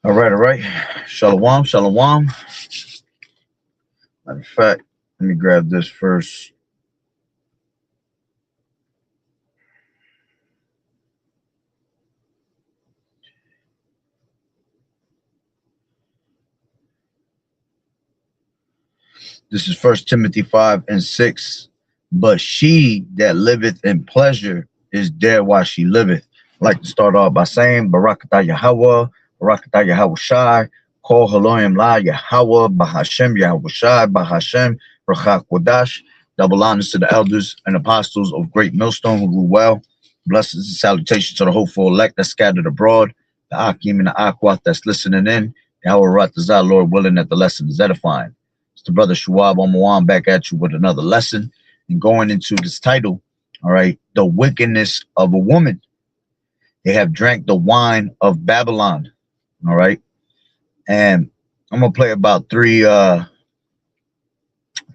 All right, all right. Shalom, shalom. Matter of fact, let me grab this first. This is First Timothy 5:6. But she that liveth in pleasure is dead while she liveth. I like to start off by saying Barakatah Yahweh, Barakatah Yahweh Shai, Kol Haloim La Yahweh, Bahashem Yahweh Shai, Bahashem, Rachak Wadash. Double honors to the elders and apostles of Great Millstone who rule well. Blessings and salutations to the hopeful elect that's scattered abroad, the Akim and the Akwat that's listening in. Yahweh Ratazah, Lord willing that the lesson is edifying. It's the brother Shuab Omawan back at you with another lesson and going into this title. All right, the wickedness of a woman. They have drank the wine of Babylon. All right, and I'm gonna play about three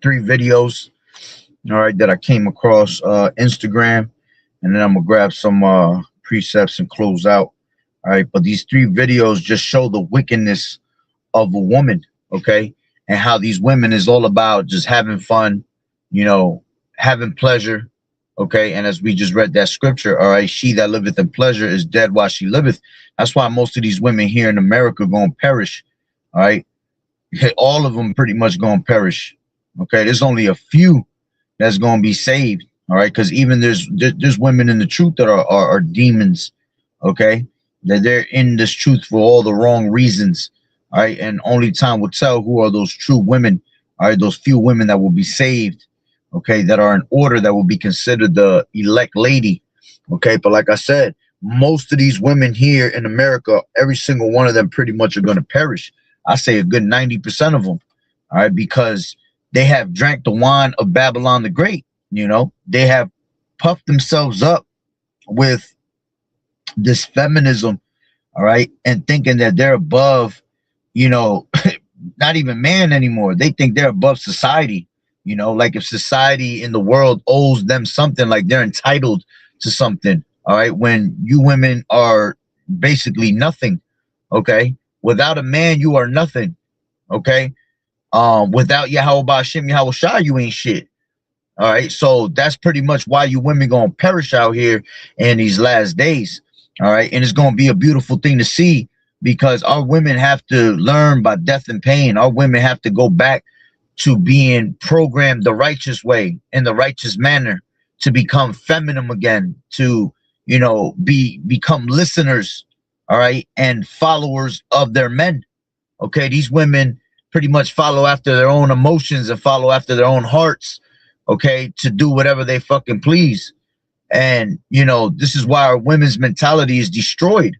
videos. All right, that I came across Instagram, and then I'm gonna grab some precepts and close out. All right, but these three videos just show the wickedness of a woman. Okay, and how these women is all about just having fun, you know, having pleasure. Okay, and as we just read that scripture, all right, she that liveth in pleasure is dead while she liveth. That's why most of these women here in America gonna perish. All right, all of them pretty much gonna perish. Okay, there's only a few that's gonna be saved. All right, because even there's women in the truth that are demons. Okay, that they're in this truth for all the wrong reasons. All right, and only time will tell who are those true women. All right, those few women that will be saved. Okay, that are in order, that will be considered the elect lady. Okay, but like I said, most of these women here in America, every single one of them pretty much are going to perish. I say a good 90% of them. All right, because they have drank the wine of Babylon the Great. You know, they have puffed themselves up with this feminism. All right, and thinking that they're above, you know, not even man anymore. They think they're above society. You know, like if society in the world owes them something, like they're entitled to something. All right, when you women are basically nothing. Okay, without a man, you are nothing. Okay, without Yahweh Ba'Shem Yahweh Shai, you ain't shit. All right, so that's pretty much why you women gonna perish out here in these last days. All right, and it's gonna be a beautiful thing to see, because our women have to learn by death and pain. Our women have to go back to being programmed the righteous way, in the righteous manner, to become feminine again, to, you know, become listeners, all right, and followers of their men. Okay, these women pretty much follow after their own emotions and follow after their own hearts, okay, to do whatever they fucking please. And, you know, this is why our women's mentality is destroyed.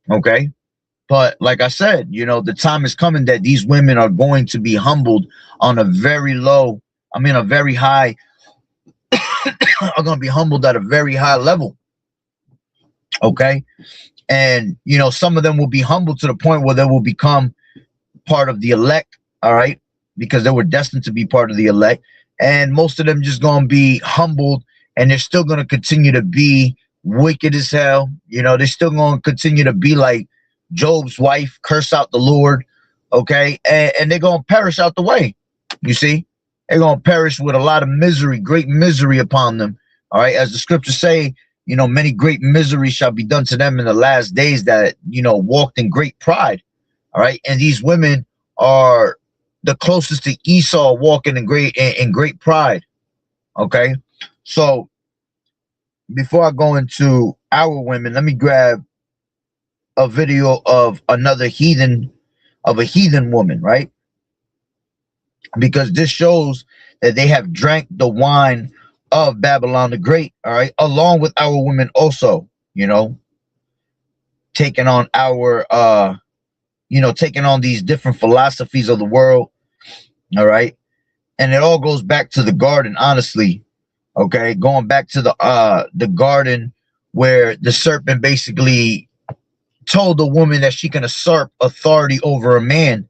Okay, but like I said, you know, the time is coming that these women are going to be humbled on a very low, I mean, a very high, are going to be humbled at a very high level. Okay. And, you know, some of them will be humbled to the point where they will become part of the elect. All right. Because they were destined to be part of the elect. And most of them just going to be humbled, and they're still going to continue to be wicked as hell. You know, they're still going to continue to be like Job's wife, curse out the Lord, okay, and they're gonna perish out the way. You see, they're gonna perish with a lot of misery, great misery upon them. All right, as the scriptures say, you know, many great miseries shall be done to them in the last days that, you know, walked in great pride. All right, and these women are the closest to Esau, walking in great pride. Okay, so before I go into our women, let me grab a video of another heathen, of a heathen woman, right? Because this shows that they have drank the wine of Babylon the Great, all right, along with our women also, you know, taking on our you know, taking on these different philosophies of the world. All right, and it all goes back to the garden, honestly. Okay, going back to the garden, where the serpent basically told the woman that she can usurp authority over a man.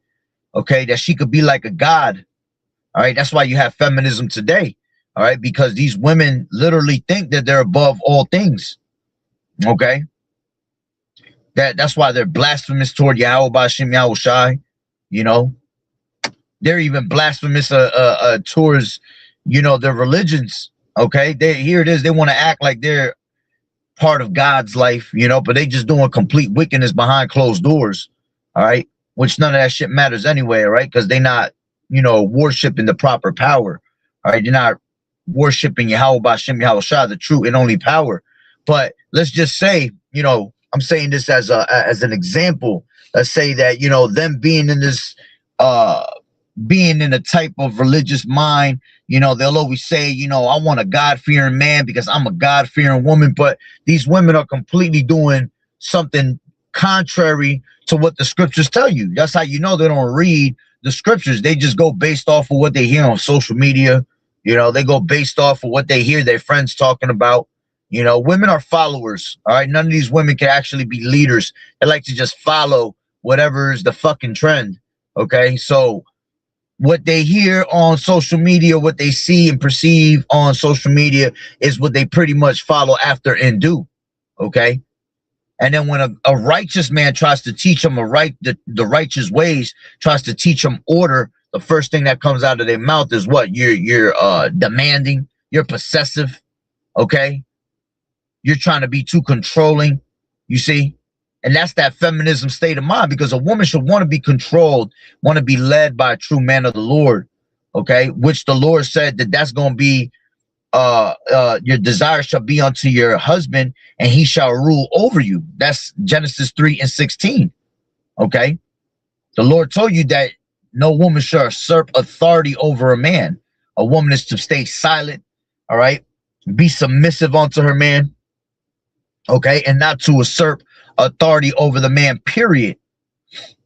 Okay, that she could be like a god. All right, that's why you have feminism today. All right, because these women literally think that they're above all things. Okay, That's why they're blasphemous toward Yahweh Bashim Yahweh Shai. You know, they're even blasphemous towards, you know, their religions. Okay, here it is. They want to act like they're part of God's life, you know, but they just doing complete wickedness behind closed doors. All right, which none of that shit matters anyway. Right, because they're not, you know, worshiping the proper power. All right, they're not worshiping Yahweh Bashim Yahweh Shah, the true and only power. But let's just say, you know, I'm saying this as an example. Let's say that, you know, them being in this being in a type of religious mind, you know, they'll always say, you know, I want a God-fearing man because I'm a God-fearing woman. But these women are completely doing something contrary to what the scriptures tell you. That's how you know they don't read the scriptures. They just go based off of what they hear on social media. You know, they go based off of what they hear their friends talking about. You know, women are followers. All right. None of these women can actually be leaders. They like to just follow whatever is the fucking trend. Okay. So what they hear on social media, what they see and perceive on social media is what they pretty much follow after and do. Okay. And then when a righteous man tries to teach them the righteous ways, tries to teach them order, the first thing that comes out of their mouth is what? You're demanding, you're possessive, okay? You're trying to be too controlling, you see? And that's that feminism state of mind, because a woman should want to be controlled, want to be led by a true man of the Lord, okay? Which the Lord said that's going to be your desire shall be unto your husband, and he shall rule over you. That's Genesis 3:16. Okay. The Lord told you that no woman shall usurp authority over a man. A woman is to stay silent, all right, be submissive unto her man, okay, and not to usurp authority over the man, period.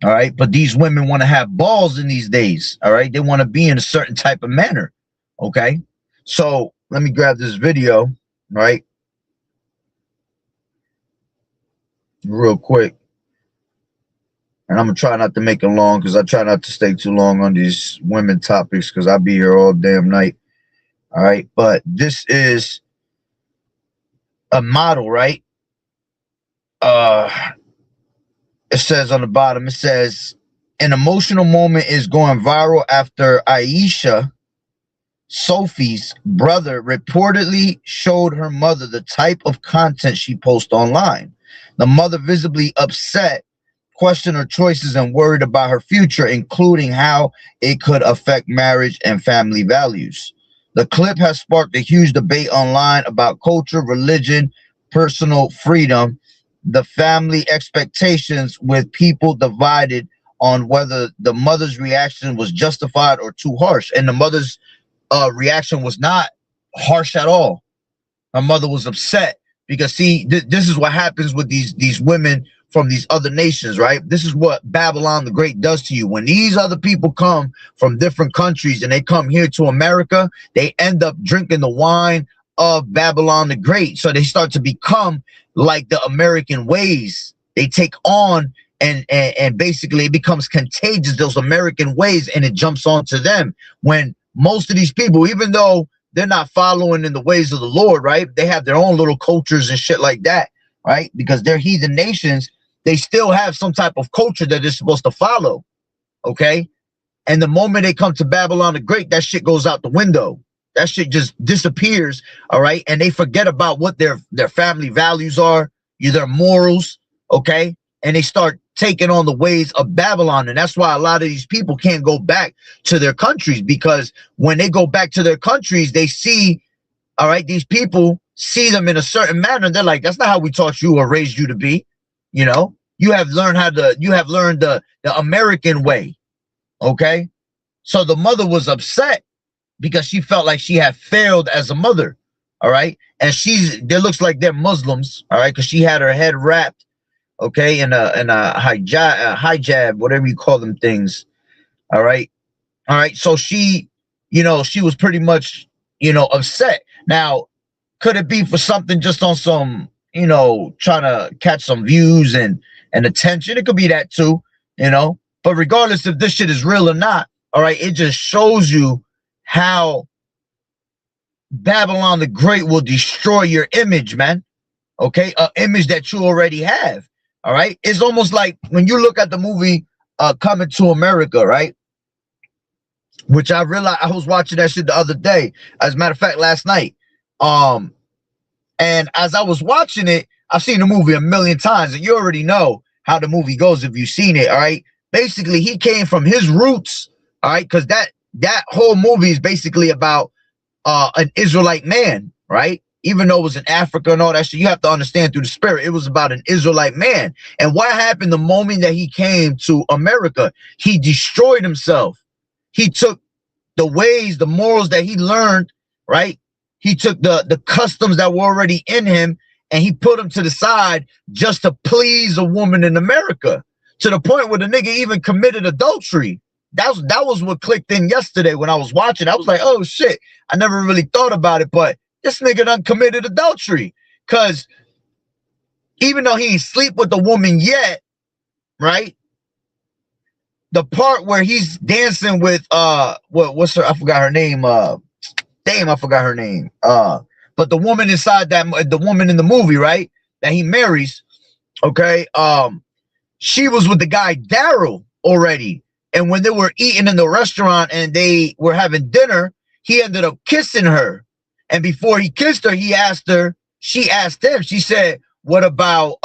All right. But these women want to have balls in these days. All right. They want to be in a certain type of manner. Okay. So let me grab this video, right, real quick. And I'm going to try not to make it long, because I try not to stay too long on these women topics, because I'll be here all damn night. All right. But this is a model, right? It says on the bottom, it says, an emotional moment is going viral after Aisha, Sophie's brother, reportedly showed her mother the type of content she posts online. The mother, visibly upset, questioned her choices and worried about her future, including how it could affect marriage and family values. The clip has sparked a huge debate online about culture, religion, personal freedom, the family expectations, with people divided on whether the mother's reaction was justified or too harsh. And the mother's reaction was not harsh at all. My mother was upset because, see, this is what happens with these women from these other nations, right? This is what Babylon the Great does to you. When these other people come from different countries and they come here to America, they end up drinking the wine of Babylon the Great. So they start to become like the American ways. They take on and basically it becomes contagious, those American ways, and it jumps onto them. When most of these people, even though they're not following in the ways of the Lord, right? They have their own little cultures and shit like that, right? Because they're heathen nations, they still have some type of culture that they're supposed to follow, okay? And the moment they come to Babylon the Great, that shit goes out the window. That shit just disappears, all right? And they forget about what their family values are, their morals, okay? And they start taking on the ways of Babylon. And that's why a lot of these people can't go back to their countries, because when they go back to their countries, they see, all right, these people see them in a certain manner. And they're like, that's not how we taught you or raised you to be. You know, you have learned the American way. Okay. So the mother was upset because she felt like she had failed as a mother. All right. And there looks like they're Muslims. All right. Because she had her head wrapped, okay, in a hijab, whatever you call them things. All right. All right. So she, she was pretty much, upset. Now, could it be for something just on some, trying to catch some views and attention? It could be that too, but regardless if this shit is real or not, all right, it just shows you how Babylon the Great will destroy your image, man. Okay, an image that you already have. All right. It's almost like when you look at the movie Coming to America, right? Which I realized I was watching that shit the other day. As a matter of fact, last night. And as I was watching it, I've seen the movie a million times, and you already know how the movie goes if you've seen it. All right. Basically, he came from his roots. All right, because that whole movie is basically about an Israelite man, right? Even though it was in Africa and all that shit, you have to understand through the spirit, it was about an Israelite man. And what happened the moment that he came to America? He destroyed himself. He took the ways, the morals that he learned, right? He took the customs that were already in him and he put them to the side just to please a woman in America, to the point where the nigga even committed adultery. That was what clicked in yesterday when I was watching. I was like, oh shit, I never really thought about it, but this nigga done committed adultery. Cause even though he ain't sleep with the woman yet, right? The part where he's dancing with what's her, I forgot her name, damn, I forgot her name. But the woman inside the woman in the movie, right? That he marries, okay? She was with the guy Daryl already. And when they were eating in the restaurant and they were having dinner, he ended up kissing her. And before he kissed her, she asked him, she said, what about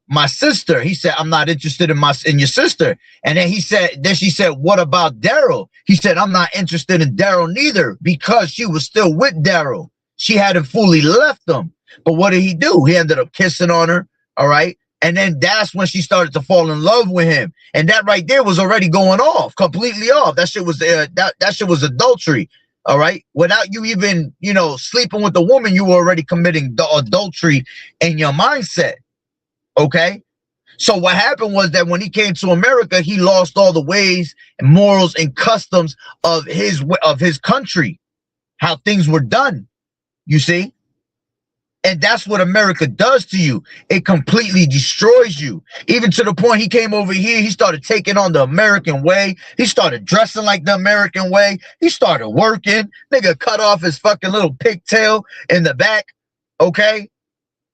my sister? He said, I'm not interested in your sister. And then she said, what about Daryl? He said, I'm not interested in Daryl neither, because she was still with Daryl. She hadn't fully left him. But what did he do? He ended up kissing on her. All right. And then that's when she started to fall in love with him. And that right there was already going off, completely off. That shit was that shit was adultery. All right. Without you even, sleeping with the woman, you were already committing the adultery in your mindset. Okay. So what happened was that when he came to America, he lost all the ways and morals and customs of his country, how things were done. You see? And that's what America does to you. It completely destroys you. Even to the point he came over here, he started taking on the American way. He started dressing like the American way. He started working. Nigga cut off his fucking little pigtail in the back. Okay?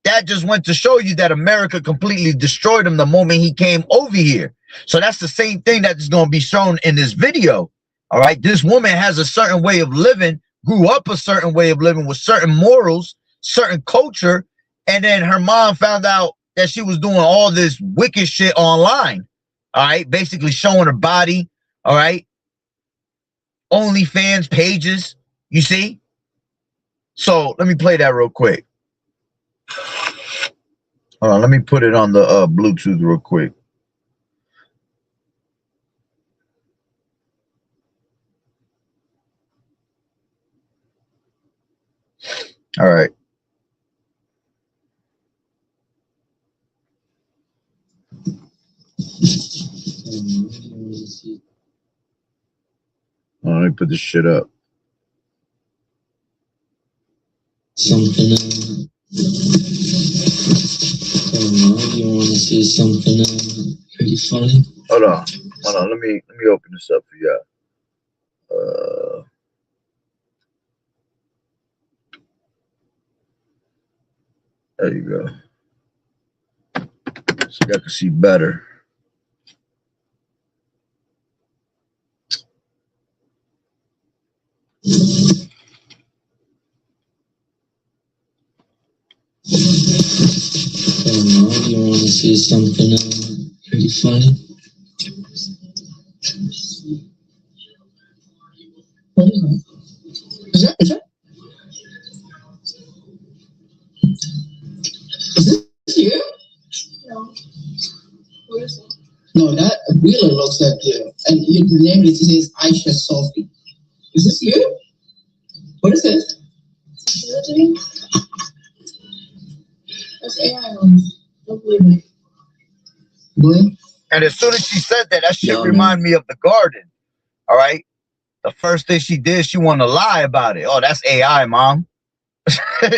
That just went to show you that America completely destroyed him the moment he came over here. So that's the same thing that is going to be shown in this video. All right? This woman has a certain way of living, grew up a certain way of living with certain morals, certain culture, and then her mom found out that she was doing all this wicked shit online. All right, basically showing her body. All right, OnlyFans pages. You see? So let me play that real quick. Hold on, let me put it on the Bluetooth real quick. All right. Let me put this shit up. Something you want to see something pretty funny? Hold on. Let me open this up for y'all. There you go. So y'all can see better. You want to see something pretty funny? Is that? Is this you? No. What is it? No, that really looks like you. And your name says Aisha Sophie. Is this you? What is this? That's AI. Don't believe me. What? And as soon as she said that, that shit reminded me of The Garden. All right. The first thing she did, she wanted to lie about it. Oh, that's AI, mom. All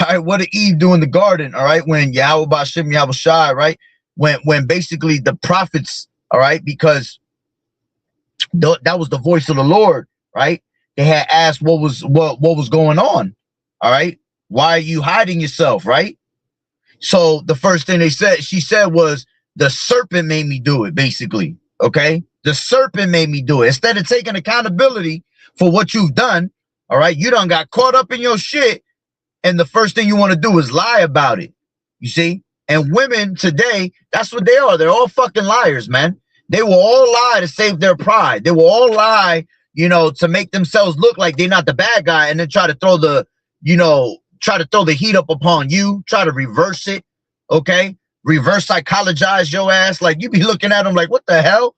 right. What did Eve do in the garden? All right. When Yahweh Bashim Yahweh Shai, right? When basically the prophets, all right, because that was the voice of the Lord, right? They had asked what was going on. All right. Why are you hiding yourself, right? So the first thing she said was, the serpent made me do it, basically. Okay? The serpent made me do it. Instead of taking accountability for what you've done, all right, you done got caught up in your shit, and the first thing you want to do is lie about it. You see? And women today, that's what they are. They're all fucking liars, man. They will all lie to save their pride. They will all lie, you know, to make themselves look like they're not the bad guy, and then try to throw the, you know, try to throw the heat up upon you, try to reverse it, okay? Reverse psychologize your ass. Like, you be looking at them like, what the hell?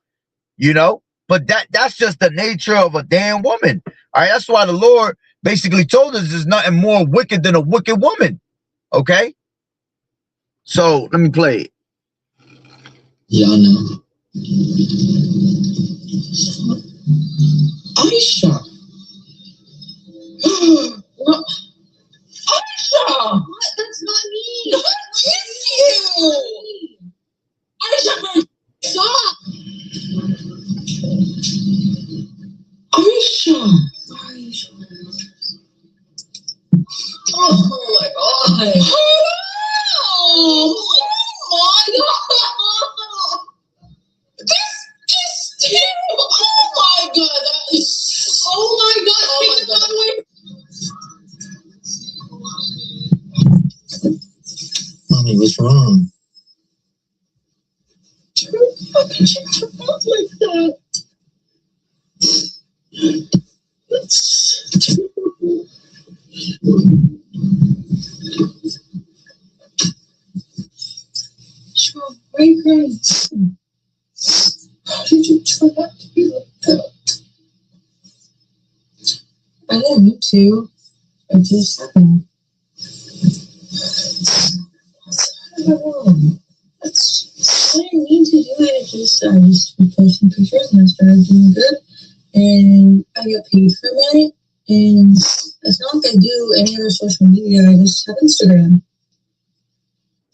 You know? But that's just the nature of a damn woman. All right, that's why the Lord basically told us there's nothing more wicked than a wicked woman. Okay? So, let me play it. Yeah, I know. Aisha. What? Aisha! What? That's not me. What is you? Aisha, stop! Aisha! Oh my god! Oh my god! This is oh my god! That is oh my god! Oh my god! Mommy, what's wrong? How could you come out like that? That's terrible. Sean, why are you crying? How did you turn out to be like that? I didn't mean to. I just happened. I don't know. I didn't mean to do it. I just posted pictures and I started doing good. And I get paid for it. And it's not like I do any other social media. I just have Instagram.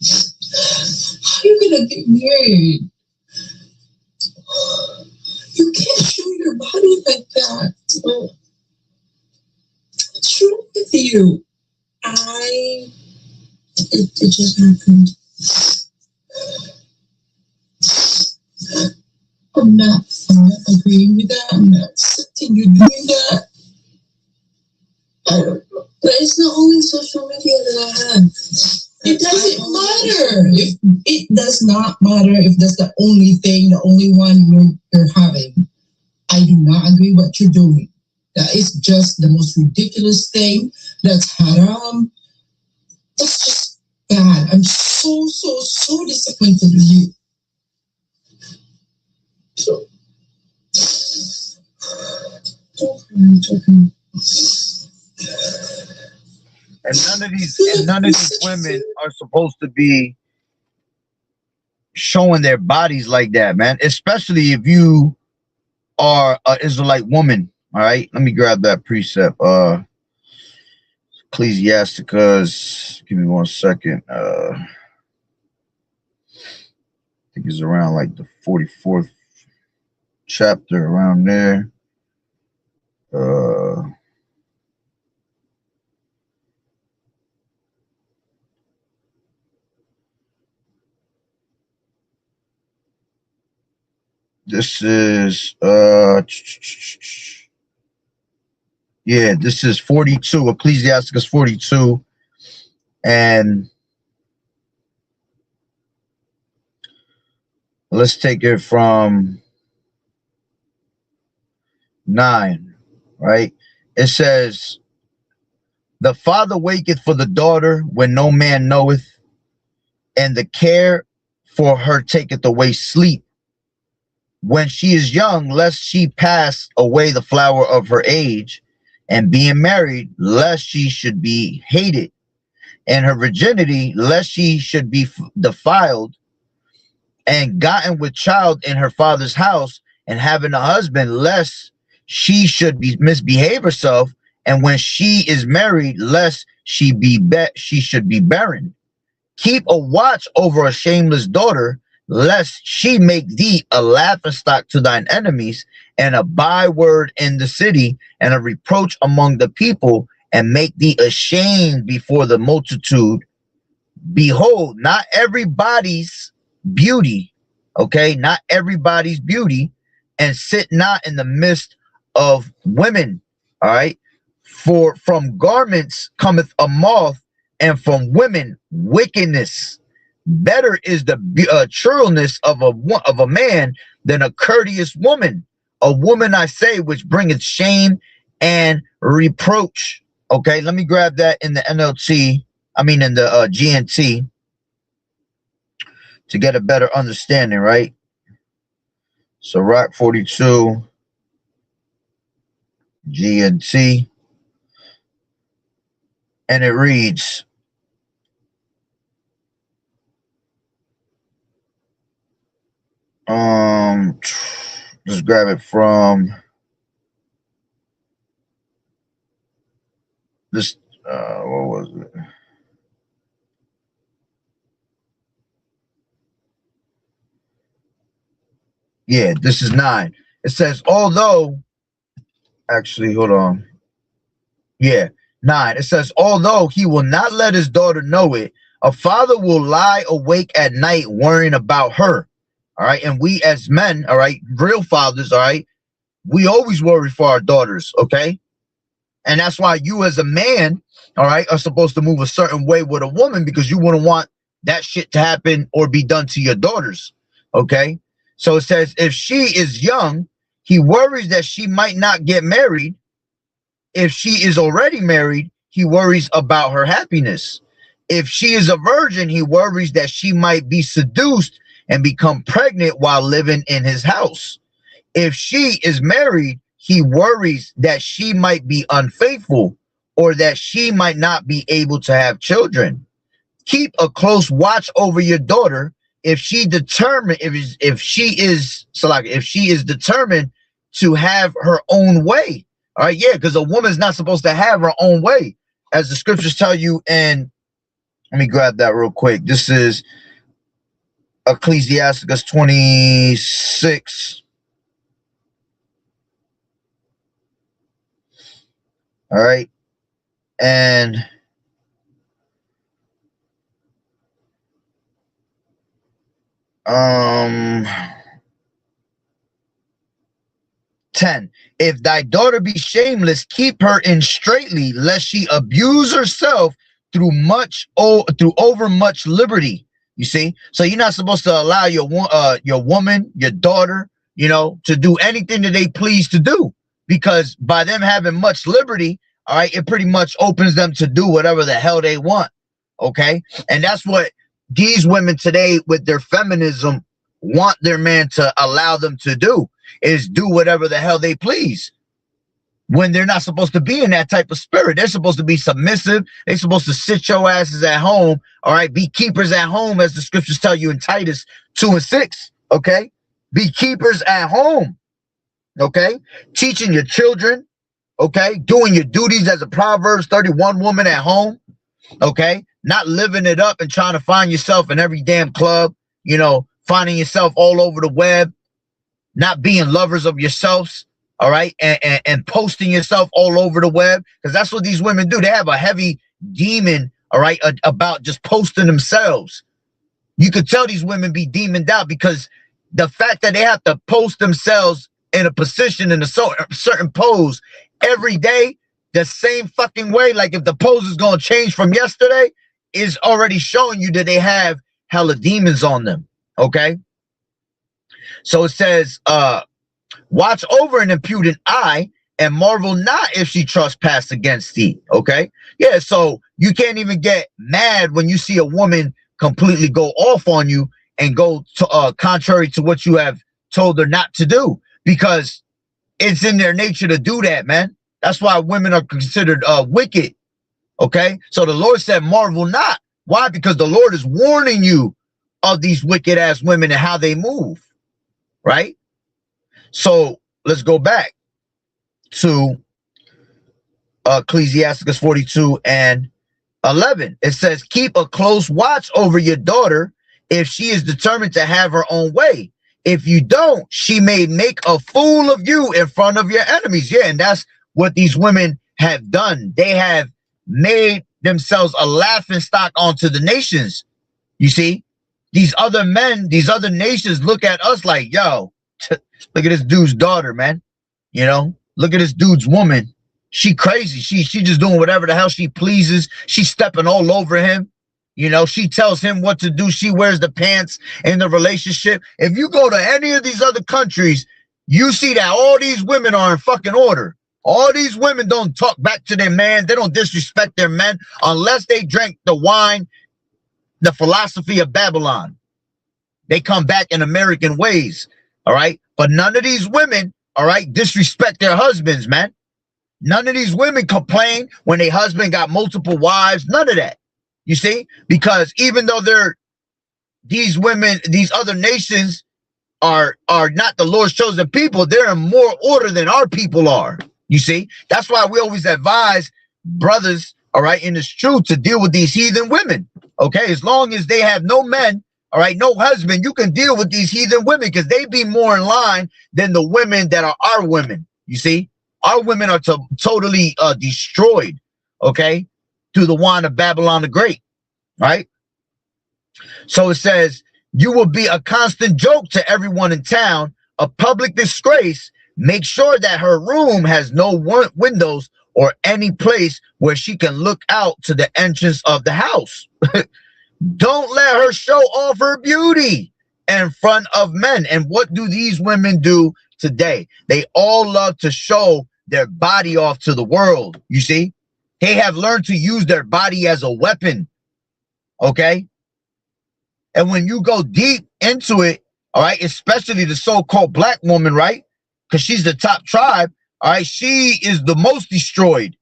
How are you gonna get married? You can't show your body like that. What's wrong with you? It just happened. I'm not agreeing with that. I'm not accepting you doing that. I don't know. But it's the only social media that I have. It doesn't matter. It does not matter if that's the only thing, the only one you're having. I do not agree what you're doing. That is just the most ridiculous thing. That's haram. That's just bad. I'm so disappointed with you. So, don't cry. And none of these women are supposed to be showing their bodies like that, man. Especially if you are an Israelite woman. All right, let me grab that precept. Ecclesiasticus. Give me 1 second. I think it's around like the 44th chapter, around there. This is yeah, this is 42, Ecclesiasticus 42, and let's take it from 9, right? It says, the father waketh for the daughter when no man knoweth, and the care for her taketh away sleep. When she is young, lest she pass away the flower of her age, and being married, lest she should be hated, and her virginity, lest she should be defiled, and gotten with child in her father's house, and having a husband, lest she should misbehave herself, and when she is married, lest she should be barren. Keep a watch over a shameless daughter, lest she make thee a laughingstock to thine enemies, and a byword in the city, and a reproach among the people, and make thee ashamed before the multitude. Behold, not everybody's beauty Okay, not everybody's beauty, and sit not in the midst of women. All right, for from garments cometh a moth, and from women wickedness. Better is the churlness of a man than a courteous woman. A woman, I say, which bringeth shame and reproach. Okay, let me grab that in the NLT. I mean, in the GNT to get a better understanding, right? So, Rock 42, GNT, and it reads, just grab it from this. What was it? Yeah, this is 9. It says, although, actually, hold on. Yeah, 9. It says, although he will not let his daughter know it, a father will lie awake at night worrying about her. All right. And we as men, all right, real fathers, all right, we always worry for our daughters. Okay. And that's why you as a man, all right, are supposed to move a certain way with a woman, because you wouldn't want that shit to happen or be done to your daughters. Okay. So it says, if she is young, he worries that she might not get married. If she is already married, he worries about her happiness. If she is a virgin, he worries that she might be seduced and become pregnant while living in his house. If she is married, he worries that she might be unfaithful or that she might not be able to have children. Keep a close watch over your daughter. If she she is determined to have her own way. All right, yeah, because a woman's not supposed to have her own way, as the scriptures tell you. And let me grab that real quick. This is Ecclesiasticus 26. All right, and 10. If thy daughter be shameless, keep her in straitly, lest she abuse herself through over much liberty. You see, so you're not supposed to allow your woman, your daughter, to do anything that they please to do, because by them having much liberty, all right, it pretty much opens them to do whatever the hell they want. Okay, and that's what these women today with their feminism want their man to allow them to do, is do whatever the hell they please, when they're not supposed to be in that type of spirit. They're supposed to be submissive. They're supposed to sit your asses at home, all right? Be keepers at home, as the scriptures tell you in Titus 2:6, okay? Be keepers at home, okay? Teaching your children, okay? Doing your duties as a Proverbs 31 woman at home, okay? Not living it up and trying to find yourself in every damn club, finding yourself all over the web, not being lovers of yourselves, all right, and posting yourself all over the web, because that's what these women do. They have a heavy demon, all right, about just posting themselves. You could tell these women be demoned out, because the fact that they have to post themselves in a position, in a certain pose every day, the same fucking way, like if the pose is going to change from yesterday, is already showing you that they have hella demons on them, okay? So it says, watch over an impudent eye, and marvel not if she trespass against thee. Okay. Yeah. So you can't even get mad when you see a woman completely go off on you and go to, contrary to what you have told her not to do, because it's in their nature to do that, man. That's why women are considered wicked. Okay. So the Lord said, marvel not. Why? Because the Lord is warning you of these wicked ass women and how they move. Right. So let's go back to Ecclesiasticus 42:11. It says, keep a close watch over your daughter if she is determined to have her own way. If you don't, she may make a fool of you in front of your enemies. Yeah, and that's what these women have done. They have made themselves a laughing stock onto the nations, you see? these other men, these other nations look at us like, yo, look at this dude's daughter, man. You know, look at this dude's woman. She crazy. She just doing whatever the hell she pleases. She's stepping all over him. You know, she tells him what to do. She wears the pants in the relationship. If you go to any of these other countries, you see that all these women are in fucking order. All these women don't talk back to their man. They don't disrespect their men unless they drank the wine, the philosophy of Babylon. They come back in American ways, all right? But none of these women, all right, disrespect their husbands, man. None of these women complain when their husband got multiple wives. None of that. You see? Because even though these women, these other nations are not the Lord's chosen people, they're in more order than our people are. You see? That's why we always advise brothers, all right, in this truth to deal with these heathen women. Okay? As long as they have no men, all right, no husband, you can deal with these heathen women because they be more in line than the women that are our women. You see? Our women are totally destroyed, okay, through the wine of Babylon the Great, right? So it says, you will be a constant joke to everyone in town, a public disgrace. Make sure that her room has no windows or any place where she can look out to the entrance of the house. Don't let her show off her beauty in front of men. And what do these women do today? They all love to show their body off to the world. You see, they have learned to use their body as a weapon. Okay. And when you go deep into it, all right, especially the so-called black woman, right? Because she's the top tribe. All right. She is the most destroyed.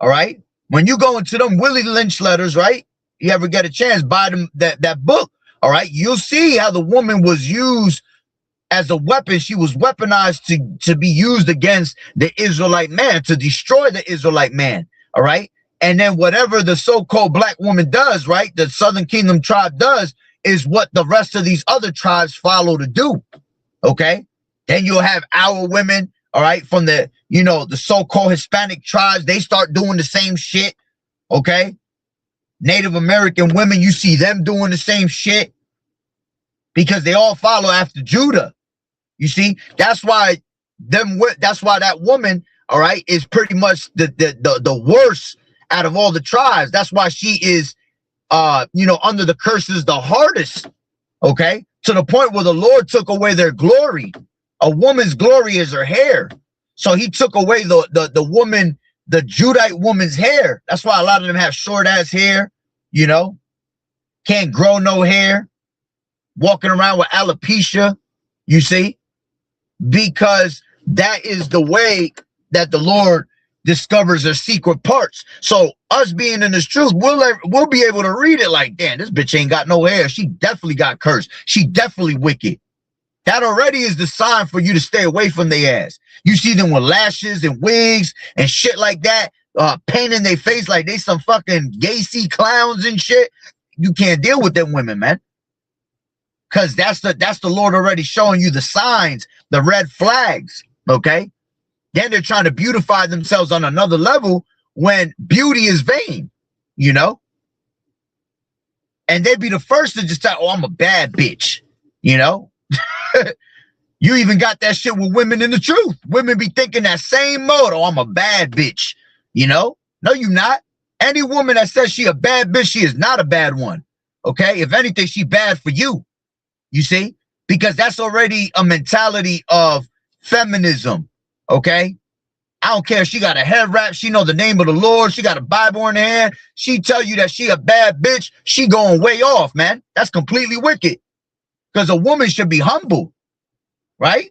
All right. When you go into them Willie Lynch letters, right? You ever get a chance, buy them that book. All right. You'll see how the woman was used as a weapon. She was weaponized to be used against the Israelite man, to destroy the Israelite man. All right. And then whatever the so-called black woman does, right, the Southern Kingdom tribe does, is what the rest of these other tribes follow to do. Okay. Then you'll have our women, all right, from the, you know, the so-called Hispanic tribes. They start doing the same shit. Okay. Native American women, you see them doing the same shit because they all follow after Judah. You see, that's why that woman, all right, is pretty much the worst out of all the tribes. That's why she is, you know, under the curses the hardest. Okay, to the point where the Lord took away their glory. A woman's glory is her hair, so He took away the woman, the Judite woman's hair. That's why a lot of them have short ass hair. You know, can't grow no hair, walking around with alopecia. You see. Because that is the way that the Lord discovers their secret parts. So us being in this truth, we'll be able to read it like, damn, this bitch ain't got no hair. She definitely got cursed. She definitely wicked. That already is the sign for you to stay away from their ass. You see them with lashes and wigs and shit like that, painting their face like they some fucking Gacy clowns and shit. You can't deal with them women, man. Because that's the Lord already showing you the signs, the red flags, okay? Then they're trying to beautify themselves on another level when beauty is vain, you know? And they'd be the first to just say, oh, I'm a bad bitch, you know? You even got that shit with women in the truth. Women be thinking that same mode, oh, I'm a bad bitch, you know? No, you're not. Any woman that says she a bad bitch, she is not a bad one, okay? If anything, she bad for you, you see? Because that's already a mentality of feminism, okay? I don't care if she got a head wrap, she know the name of the Lord, she got a Bible in her hand, she tell you that she a bad bitch, she going way off, man. That's completely wicked. Because a woman should be humble, right?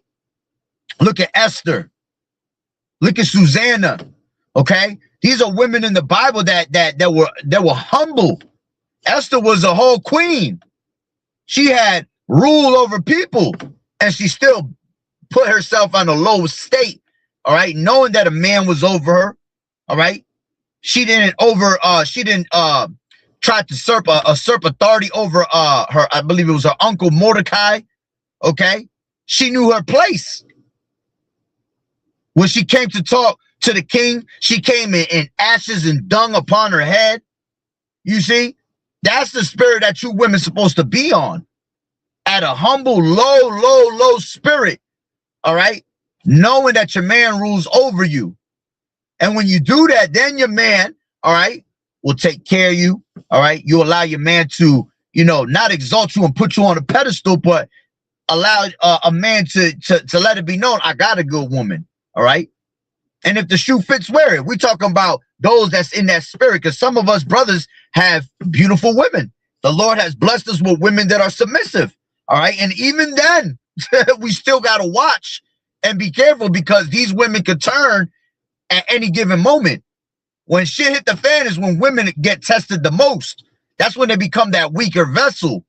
Look at Esther. Look at Susanna, okay? These are women in the Bible that were humble. Esther was a whole queen. She had rule over people, and she still put herself on a low state, all right, knowing that a man was over her, all right. She didn't try to usurp authority over her, I believe it was her uncle Mordecai, okay. She knew her place. When she came to talk to the king, she came in ashes and dung upon her head. You see, that's the spirit that you women supposed to be on. at a humble, low spirit, all right? Knowing that your man rules over you. And when you do that, then your man, all right, will take care of you, all right? You allow your man to, not exalt you and put you on a pedestal, but allow a man to let it be known, I got a good woman, all right? And if the shoe fits, wear it. We're talking about those that's in that spirit, because some of us brothers have beautiful women. The Lord has blessed us with women that are submissive, all right? And even then, we still got to watch and be careful, because these women could turn at any given moment. When shit hit the fan is when women get tested the most. That's when they become that weaker vessel.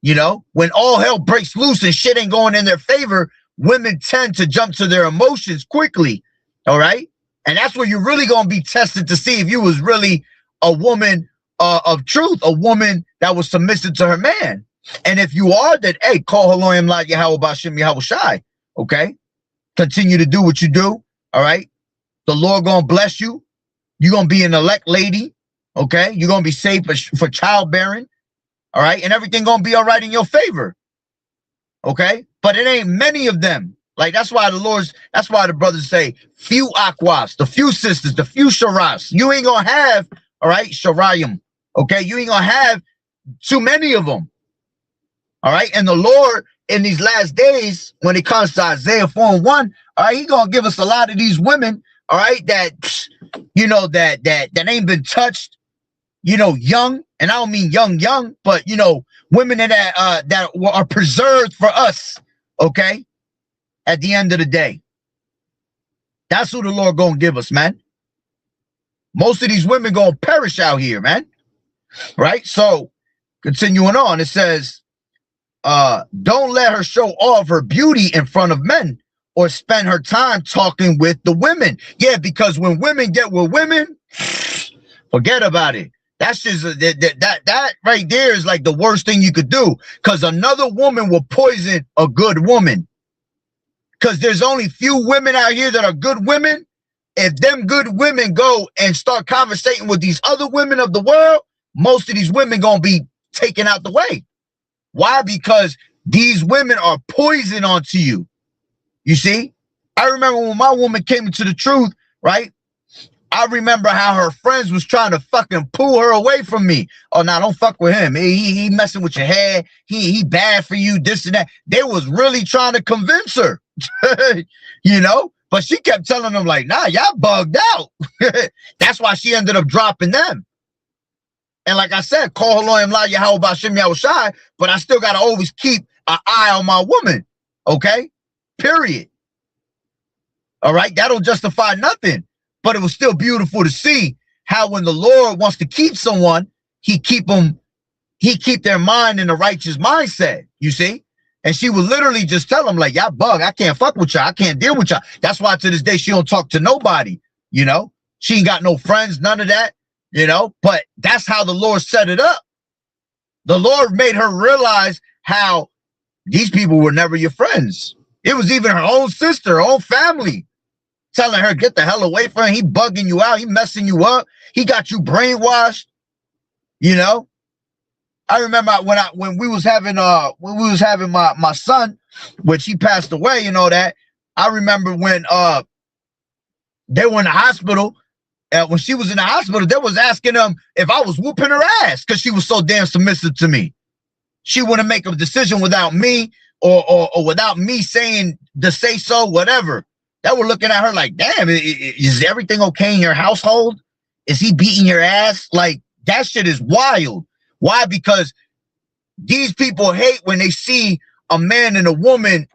When all hell breaks loose and shit ain't going in their favor, women tend to jump to their emotions quickly. All right. And that's where you're really going to be tested to see if you was really a woman of truth, a woman that was submissive to her man. And if you are, then, hey, call Haloyim La Yahweh Bashim Yahweh Shai. Okay. Continue to do what you do. All right. The Lord going to bless you. You're going to be an elect lady. Okay. You're going to be safe for childbearing. All right. And everything going to be all right in your favor. Okay. But it ain't many of them. Like, that's why the brothers say few aquas, the few sisters, the few sharas. You ain't going to have, all right, sharayim. Okay. You ain't going to have too many of them. All right. And the Lord in these last days, when it comes to Isaiah 4:1, all right, he going to give us a lot of these women, all right, that, that ain't been touched, young. And I don't mean young, but, women that are preserved for us. Okay. At the end of the day, that's who the Lord gonna give us, man. Most of these women gonna perish out here, man. Right? So, continuing on, it says, don't let her show off her beauty in front of men or spend her time talking with the women. Yeah, because when women get with women, forget about it. That's just that right there is like the worst thing you could do, because another woman will poison a good woman. Because there's only few women out here that are good women. If them good women go and start conversating with these other women of the world, most of these women gonna be taken out the way. Why? Because these women are poison onto you. You see? I remember when my woman came into the truth, right? I remember how her friends was trying to fucking pull her away from me. Oh, no, don't fuck with him. He messing with your head. He bad for you, this and that. They was really trying to convince her, but she kept telling them like, nah, y'all bugged out. That's why she ended up dropping them. And like I said, call Haloyim La Yahweh Bashim Yahweh Shai, but I still got to always keep an eye on my woman. Okay? Period. All right? That'll justify nothing. But it was still beautiful to see how when the Lord wants to keep someone, he keep their mind in a righteous mindset, you see? And she would literally just tell him like, y'all bug, I can't fuck with y'all. I can't deal with y'all. That's why to this day, she don't talk to nobody, She ain't got no friends, none of that, But that's how the Lord set it up. The Lord made her realize how these people were never your friends. It was even her own sister, her own family. Telling her, get the hell away from him. He bugging you out. He messing you up. He got you brainwashed. I remember when we was having my son, which he passed away, that. I remember when they were in the hospital. When she was in the hospital, they was asking them if I was whooping her ass because she was so damn submissive to me. She wouldn't make a decision without me or without me saying to say so, whatever. They were looking at her like, damn, is everything okay in your household? Is he beating your ass? Like, that shit is wild. Why? Because these people hate when they see a man and a woman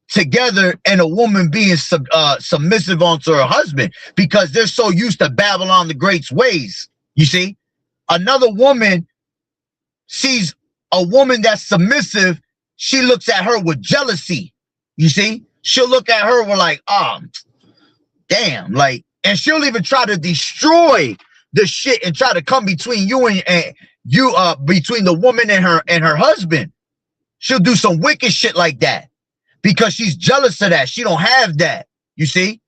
together and a woman being submissive onto her husband, because they're so used to Babylon the Great's ways. You see? Another woman sees a woman that's submissive, she looks at her with jealousy. You see? She'll look at her with like, damn, like, and she'll even try to destroy the shit and try to come between you and between the woman and her husband. She'll do some wicked shit like that because she's jealous of that. She don't have that. You see?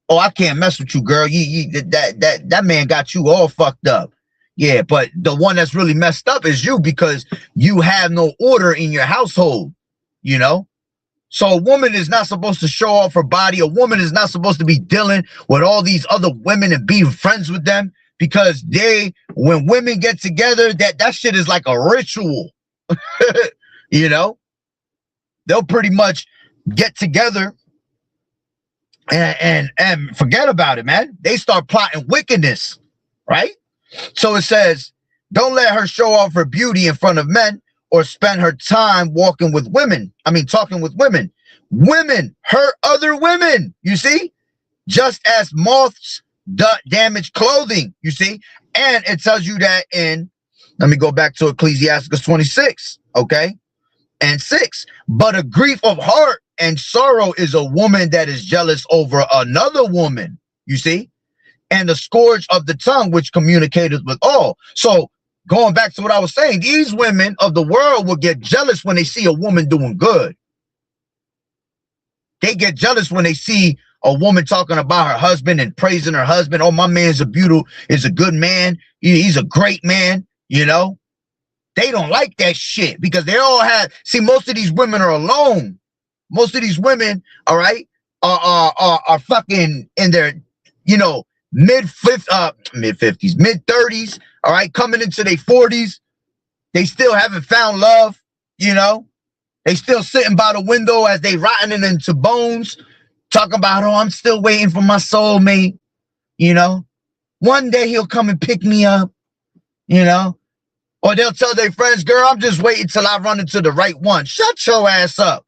Oh, I can't mess with you, girl. That man got you all fucked up. Yeah, but the one that's really messed up is you, because you have no order in your household, you know? So a woman is not supposed to show off her body. A woman is not supposed to be dealing with all these other women and be friends with them, because when women get together, that shit is like a ritual. You know? They'll pretty much get together and forget about it, man. They start plotting wickedness, right? So it says, don't let her show off her beauty in front of men or spend her time talking with women. Women hurt other women, you see? Just as moths damage clothing, you see? And it tells you that let me go back to Ecclesiastes 26, okay? And 6. But a grief of heart and sorrow is a woman that is jealous over another woman, you see? And the scourge of the tongue, which communicateth with all. So going back to what I was saying, these women of the world will get jealous when they see a woman doing good. They get jealous when they see a woman talking about her husband and praising her husband. Oh, my man's is a good man. He's a great man, you know? They don't like that shit, because they all most of these women are alone. Most of these women, all right, are fucking in their, mid 50s, mid 30s, all right, coming into their 40s. They still haven't found love, you know? They still sitting by the window as they rotting into bones, talking about, oh, I'm still waiting for my soulmate, you know? One day he'll come and pick me up, you know? Or they'll tell their friends, girl, I'm just waiting till I run into the right one. Shut your ass up.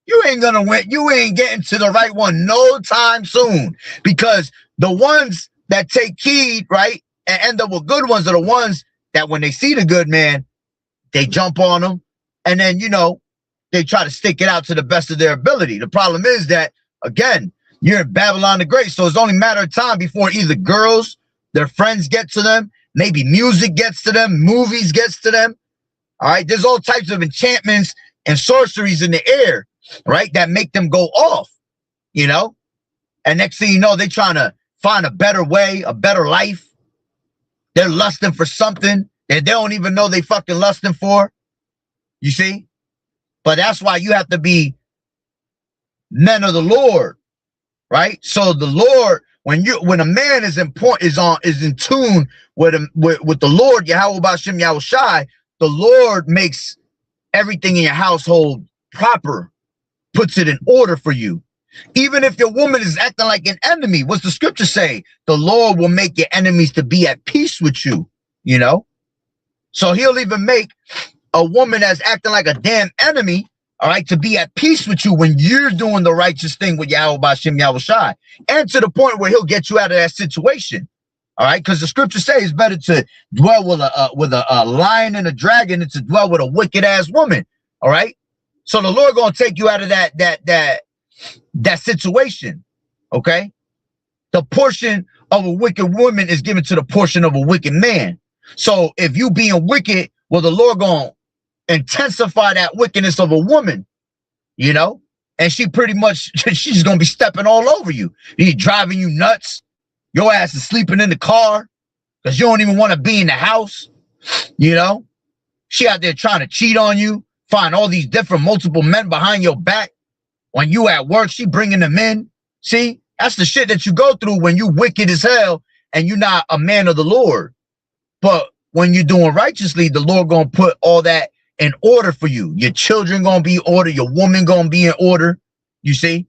You ain't gonna win. You ain't getting to the right one no time soon, because the ones that take heed, right, and end up with good ones are the ones that when they see the good man, they jump on them, and then, they try to stick it out to the best of their ability. The problem is that, again, you're in Babylon the Great, so it's only a matter of time before either girls, their friends get to them, maybe music gets to them, movies gets to them. All right, there's all types of enchantments and sorceries in the air, right, that make them go off, and next thing you know, they're trying to find a better way, a better life. They're lusting for something that they don't even know they fucking lusting for, you see? But that's why you have to be men of the Lord, right? So the Lord, when a man is in tune with the Lord, Yahweh Bashem Yahweh Shai, the Lord makes everything in your household proper, puts it in order for you. Even if your woman is acting like an enemy, what's the scripture say? The Lord will make your enemies to be at peace with you, So he'll even make a woman that's acting like a damn enemy, all right, to be at peace with you when you're doing the righteous thing with Yahweh Bashem Yahweh Shai, and to the point where he'll get you out of that situation, all right, because the scripture says it's better to dwell with a lion and a dragon than to dwell with a wicked ass woman, all right. So the Lord gonna take you out of that situation, okay. The portion of a wicked woman is given to the portion of a wicked man. So if you being wicked, well, the Lord gonna intensify that wickedness of a woman, and she pretty much, she's gonna be stepping all over you. He's driving you nuts. Your ass is sleeping in the car because you don't even want to be in the house. She out there trying to cheat on you, find all these different multiple men behind your back. When you at work, she bringing them in. See, that's the shit that you go through when you wicked as hell and you're not a man of the Lord. But when you're doing righteously, the Lord gonna put all that in order for you. Your children gonna be in order. Your woman gonna be in order. You see?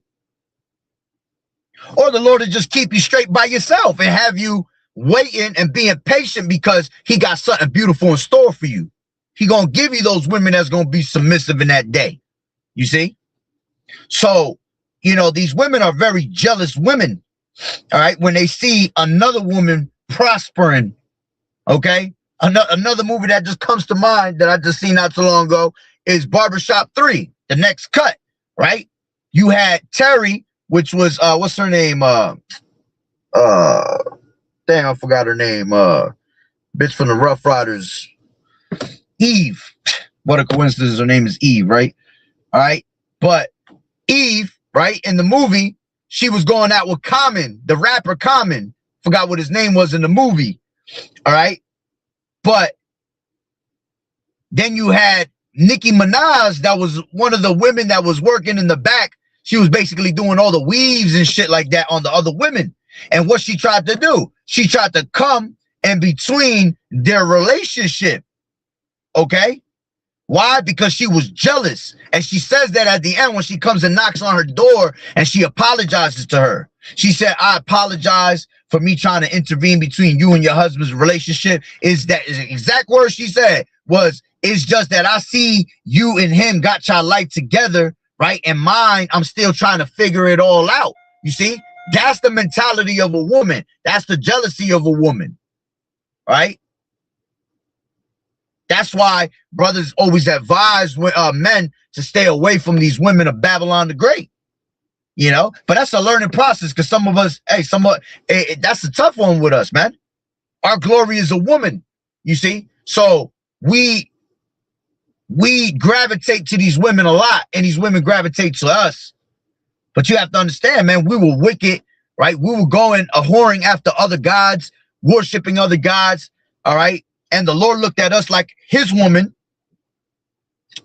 Or the Lord will just keep you straight by yourself and have you waiting and being patient because he got something beautiful in store for you. He gonna give you those women that's gonna be submissive in that day. You see? So, these women are very jealous women. All right. When they see another woman prospering, okay? Another movie that just comes to mind that I just seen not too long ago is Barbershop 3, The Next Cut, right? You had Terry, which was, what's her name? Damn, I forgot her name. Bitch from the Rough Riders. Eve. What a coincidence, her name is Eve, right? All right. But Eve, right, in the movie, she was going out with Common, the rapper Common. Forgot what his name was in the movie. All right. But then you had Nicki Minaj, that was one of the women that was working in the back. She was basically doing all the weaves and shit like that on the other women. And what she tried to do, she tried to come in between their relationship. Okay? Why? Because she was jealous. And she says that at the end when she comes and knocks on her door and she apologizes to her. She said, I apologize for me trying to intervene between you and your husband's relationship. Is the exact word she said was, it's just that I see you and him got your life together, right? And mine, I'm still trying to figure it all out. You see? That's the mentality of a woman. That's the jealousy of a woman, right? That's why brothers always advise men to stay away from these women of Babylon the Great, you know. But that's a learning process, because some of us, that's a tough one with us, man. Our glory is a woman, you see. So we gravitate to these women a lot, and these women gravitate to us. But you have to understand, man, we were wicked, right? We were going whoring after other gods, worshiping other gods, all right? And the Lord looked at us like his woman.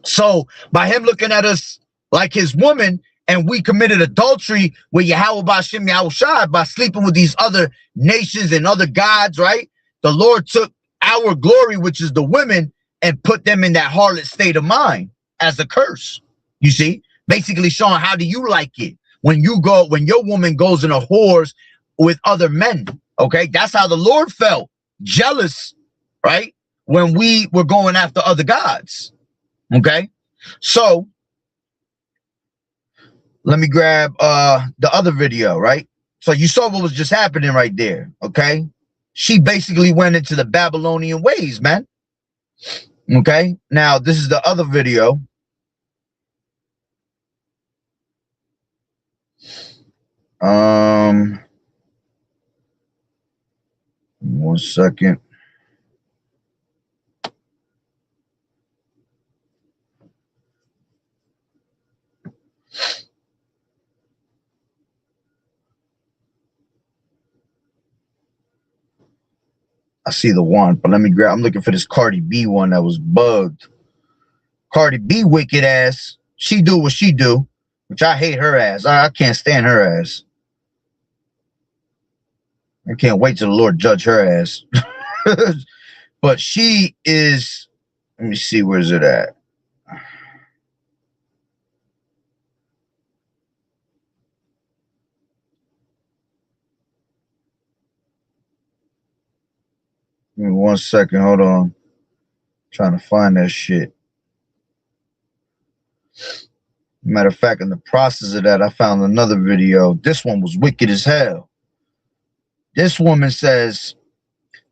So by him looking at us like his woman, and we committed adultery with Yahweh Ba'Shem Yahushua by sleeping with these other nations and other gods, right? The Lord took our glory, which is the women, and put them in that harlot state of mind as a curse. You see, basically showing, how do you like it when your woman goes in a whores with other men? Okay, that's how the Lord felt, jealous, right? When we were going after other gods. Okay, so let me grab the other video, right? So you saw what was just happening right there. Okay, she basically went into the Babylonian ways, man. Okay, now this is the other video. One second. I see the one, but let me grab. I'm looking for this Cardi B one that was bugged. Cardi B wicked ass. She do what she do, which I hate her ass. I can't stand her ass. I can't wait till the Lord judge her ass. But she is, let me see, where's it at? Give me 1 second, hold on. I'm trying to find that shit. Matter of fact, in the process of that, I found another video. This one was wicked as hell. This woman says,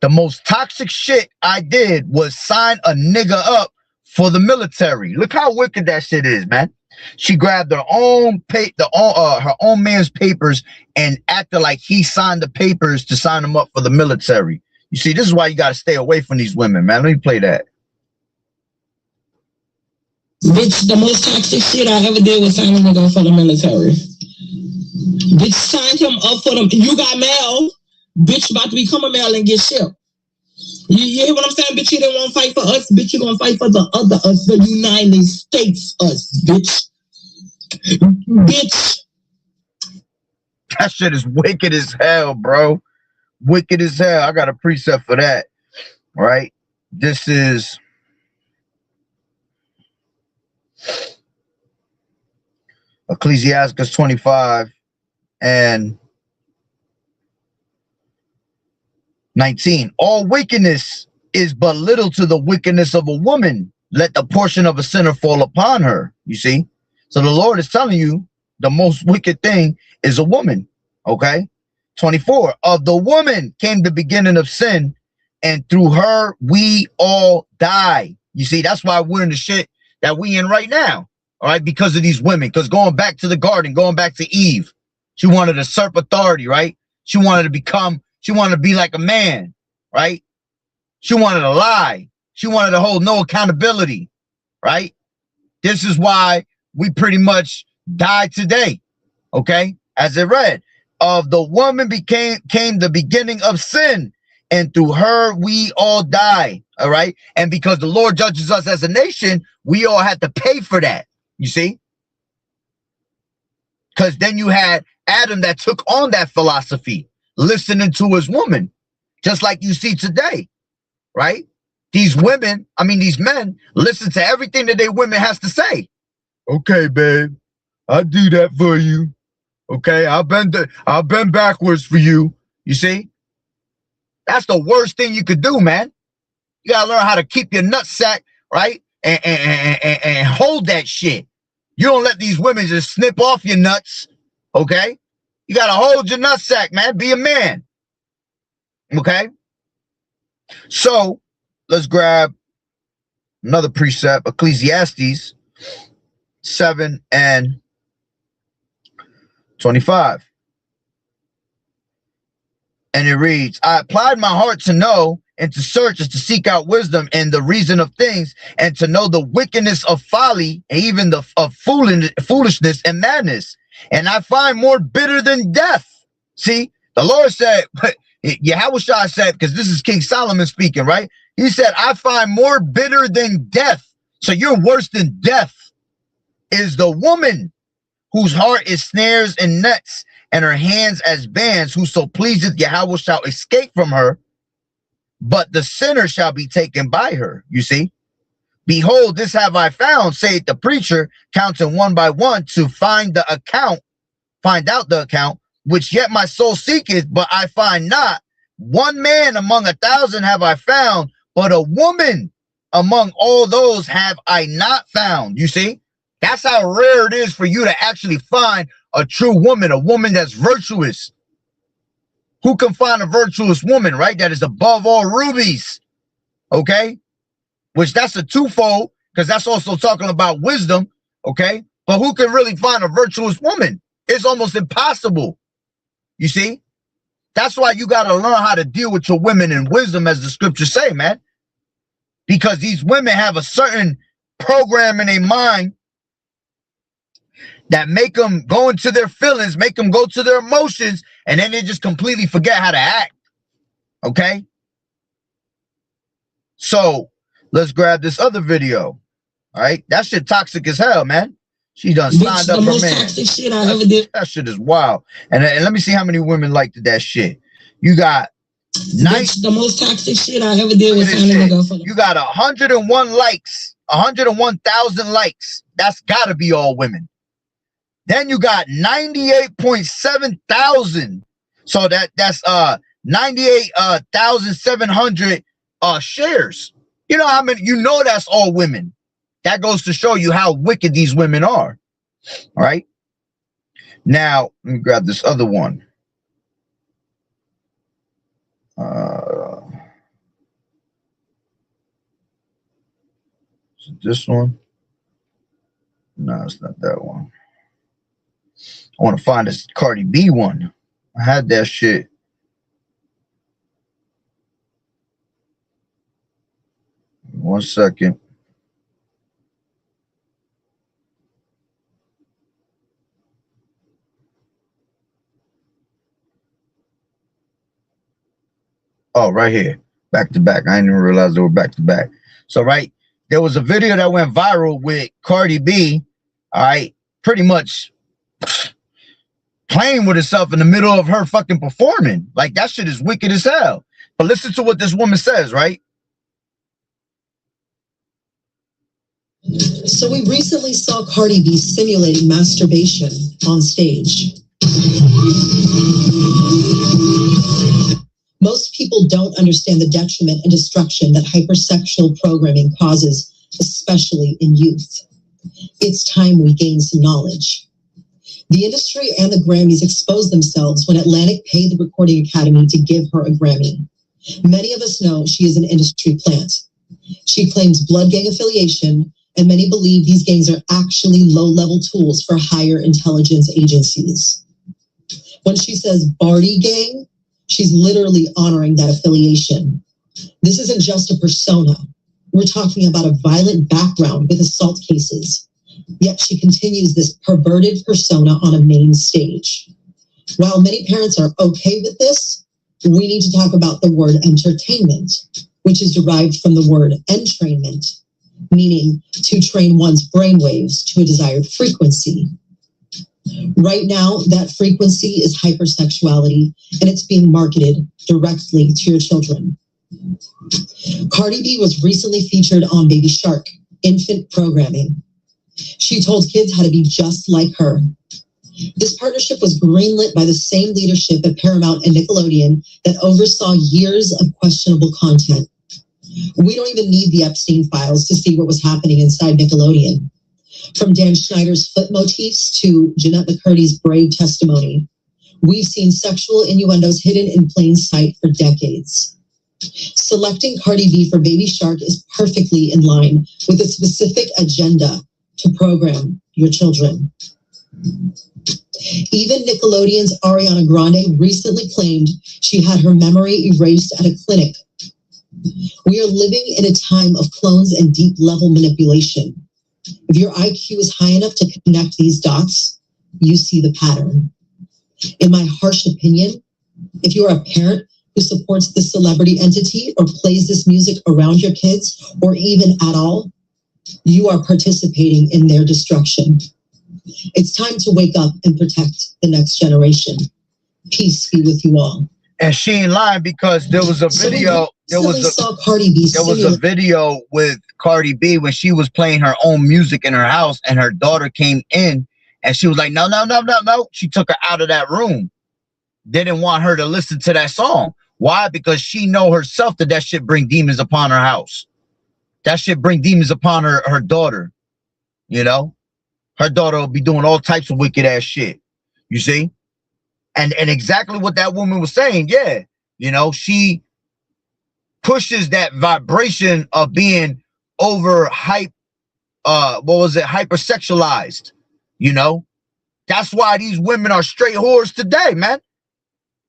the most toxic shit I did was sign a nigga up for the military. Look how wicked that shit is, man. She grabbed her own her own man's papers and acted like he signed the papers to sign them up for the military. You see, this is why you got to stay away from these women, man. Let me play that. Bitch, the most toxic shit I ever did was sign him up for the military. Bitch, signed him up for them. You got mail. Bitch, about to become a male and get shipped. You hear what I'm saying? Bitch, you didn't want to fight for us. Bitch, you gonna fight for the other us, the United States us, bitch. Bitch. That shit is wicked as hell, bro. Wicked as hell. I got a precept for that, right? This is Ecclesiastes 25 and 19. All wickedness is but little to the wickedness of a woman. Let the portion of a sinner fall upon her. You see? So the Lord is telling you the most wicked thing is a woman. Okay? 24. Of the woman came the beginning of sin, and through her we all die. You see, that's why we're in the shit that we in right now. All right, because of these women. Because going back to the garden, going back to Eve, she wanted to usurp authority, right? She wanted to be like a man, right? She wanted to lie. She wanted to hold no accountability, right? This is why we pretty much died today, okay? As it read, of the woman came the beginning of sin, and through her we all die. All right. And because the Lord judges us as a nation, we all had to pay for that. You see? Because then you had Adam that took on that philosophy, listening to his woman, just like you see today, right? These women, I mean, these men listen to everything that their women has to say. Okay, babe, I'll do that for you. Okay, I'll bend backwards for you. You see? That's the worst thing you could do, man. You gotta learn how to keep your nutsack, right? And hold that shit. You don't let these women just snip off your nuts, okay? You gotta hold your nutsack, man. Be a man, okay? So let's grab another precept, Ecclesiastes 7 and 25. And it reads, I applied my heart to know and to search and to seek out wisdom and the reason of things and to know the wickedness of folly and even the of foolishness and madness. And I find more bitter than death. See, the Lord said, Yahushua said, because this is King Solomon speaking, right? He said, I find more bitter than death. So you're worse than death is the woman whose heart is snares and nets and her hands as bands, whoso pleaseth Yahweh shall escape from her, but the sinner shall be taken by her. You see? Behold, this have I found, saith the preacher, counting one by one to find out the account, which yet my soul seeketh, but I find not. One man among 1,000 have I found, but a woman among all those have I not found. You see? That's how rare it is for you to actually find a true woman, a woman that's virtuous. Who can find a virtuous woman, right? That is above all rubies, okay? Which that's a twofold, because that's also talking about wisdom, okay? But who can really find a virtuous woman? It's almost impossible, you see? That's why you got to learn how to deal with your women in wisdom, as the scriptures say, man. Because these women have a certain program in their mind that make them go into their feelings, make them go to their emotions, and then they just completely forget how to act. Okay? So let's grab this other video. All right? That shit toxic as hell, man. She done signed up her man. Toxic shit I ever did. That shit is wild. And let me see how many women liked that shit. You got the most toxic shit I ever did was signing my girlfriend. You got 101 likes, 101,000 likes. That's gotta be all women. Then you got 98.7 thousand. So that's 98,700 shares. You know how many? You know that's all women. That goes to show you how wicked these women are. All right. Now let me grab this other one. Is it this one? No, it's not that one. I want to find this Cardi B one. I had that shit. One second. Oh, right here. Back to back. I didn't even realize they were back to back. So, right, there was a video that went viral with Cardi B, all right, pretty much playing with herself in the middle of her fucking performing. Like, that shit is wicked as hell. But listen to what this woman says, right? So we recently saw Cardi B simulating masturbation on stage. Most people don't understand the detriment and destruction that hypersexual programming causes, especially in youth. It's time we gain some knowledge. The industry and the Grammys exposed themselves when Atlantic paid the Recording Academy to give her a Grammy. Many of us know she is an industry plant. She claims blood gang affiliation, and many believe these gangs are actually low-level tools for higher intelligence agencies. When she says Barty gang, she's literally honoring that affiliation. This isn't just a persona. We're talking about a violent background with assault cases. Yet she continues this perverted persona on a main stage. While many parents are okay with this, We need to talk about the word entertainment, which is derived from the word entrainment, meaning to train one's brainwaves to a desired frequency. Right now, that frequency is hypersexuality, and it's being marketed directly to your children. Cardi B was recently featured on Baby Shark, infant programming. She told kids how to be just like her. This partnership was greenlit by the same leadership at Paramount and Nickelodeon that oversaw years of questionable content. We don't even need the Epstein files to see what was happening inside Nickelodeon. From Dan Schneider's foot motifs to Jeanette McCurdy's brave testimony, we've seen sexual innuendos hidden in plain sight for decades. Selecting Cardi B for Baby Shark is perfectly in line with a specific agenda to program your children. Even Nickelodeon's Ariana Grande recently claimed she had her memory erased at a clinic. We are living in a time of clones and deep level manipulation. If your IQ is high enough to connect these dots, you see the pattern. In my harsh opinion, if you are a parent who supports this celebrity entity or plays this music around your kids, or even at all, you are participating in their destruction. It's time to wake up and protect the next generation. Peace be with you all. And she ain't lying, because there was a video. There was a video with Cardi B when she was playing her own music in her house, and her daughter came in, and she was like, "No, no, no, no, no." She took her out of that room. Didn't want her to listen to that song. Why? Because she know herself that shit bring demons upon her house. That shit bring demons upon her daughter. You know, her daughter will be doing all types of wicked ass shit. You see? And exactly what that woman was saying, yeah. You know, she pushes that vibration of being hypersexualized. You know? That's why these women are straight whores today, man.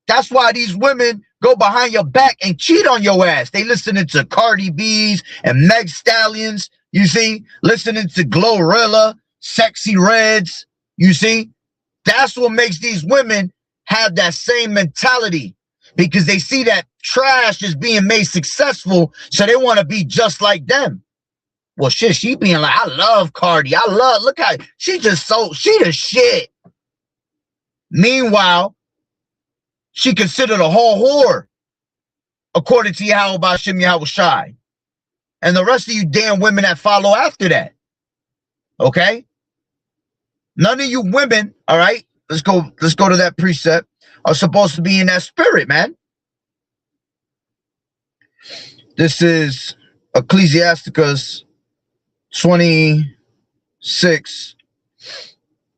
That's why these women go behind your back and cheat on your ass. They listening to Cardi B's and Meg Stallions, you see? Listening to Glorilla, Sexy Reds, you see? That's what makes these women have that same mentality, because they see that trash is being made successful, so they want to be just like them. Well, shit, she being like, I love Cardi. Look how she the shit. Meanwhile, she considered a whole whore, according to Yahweh Shem Yahweh Shai. And the rest of you damn women that follow after that. Okay? None of you women, all right? Let's go to that precept, are supposed to be in that spirit, man. This is Ecclesiasticus 26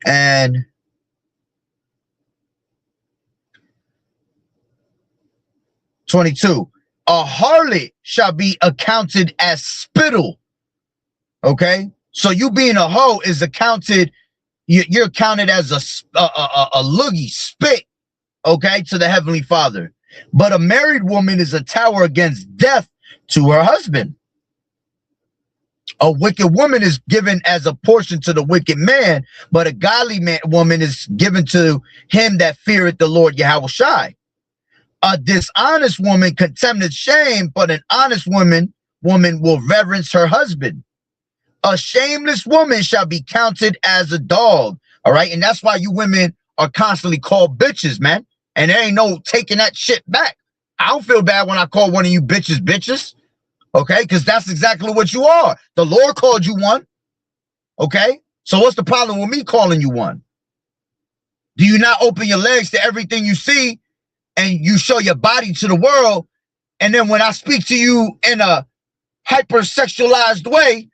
and 22. A harlot shall be accounted as spittle. Okay? So you being a hoe is accounted, you're counted as a loogie, spit, okay, to the Heavenly Father. But a married woman is a tower against death to her husband. A wicked woman is given as a portion to the wicked man, but a godly woman is given to him that feareth the Lord Yahweh Shai. A dishonest woman contemneth shame, but an honest woman will reverence her husband. A shameless woman shall be counted as a dog. All right. And that's why you women are constantly called bitches, man. And there ain't no taking that shit back. I don't feel bad when I call one of you bitches. Okay. Because that's exactly what you are. The Lord called you one. Okay. So what's the problem with me calling you one? Do you not open your legs to everything you see and you show your body to the world? And then when I speak to you in a hypersexualized way,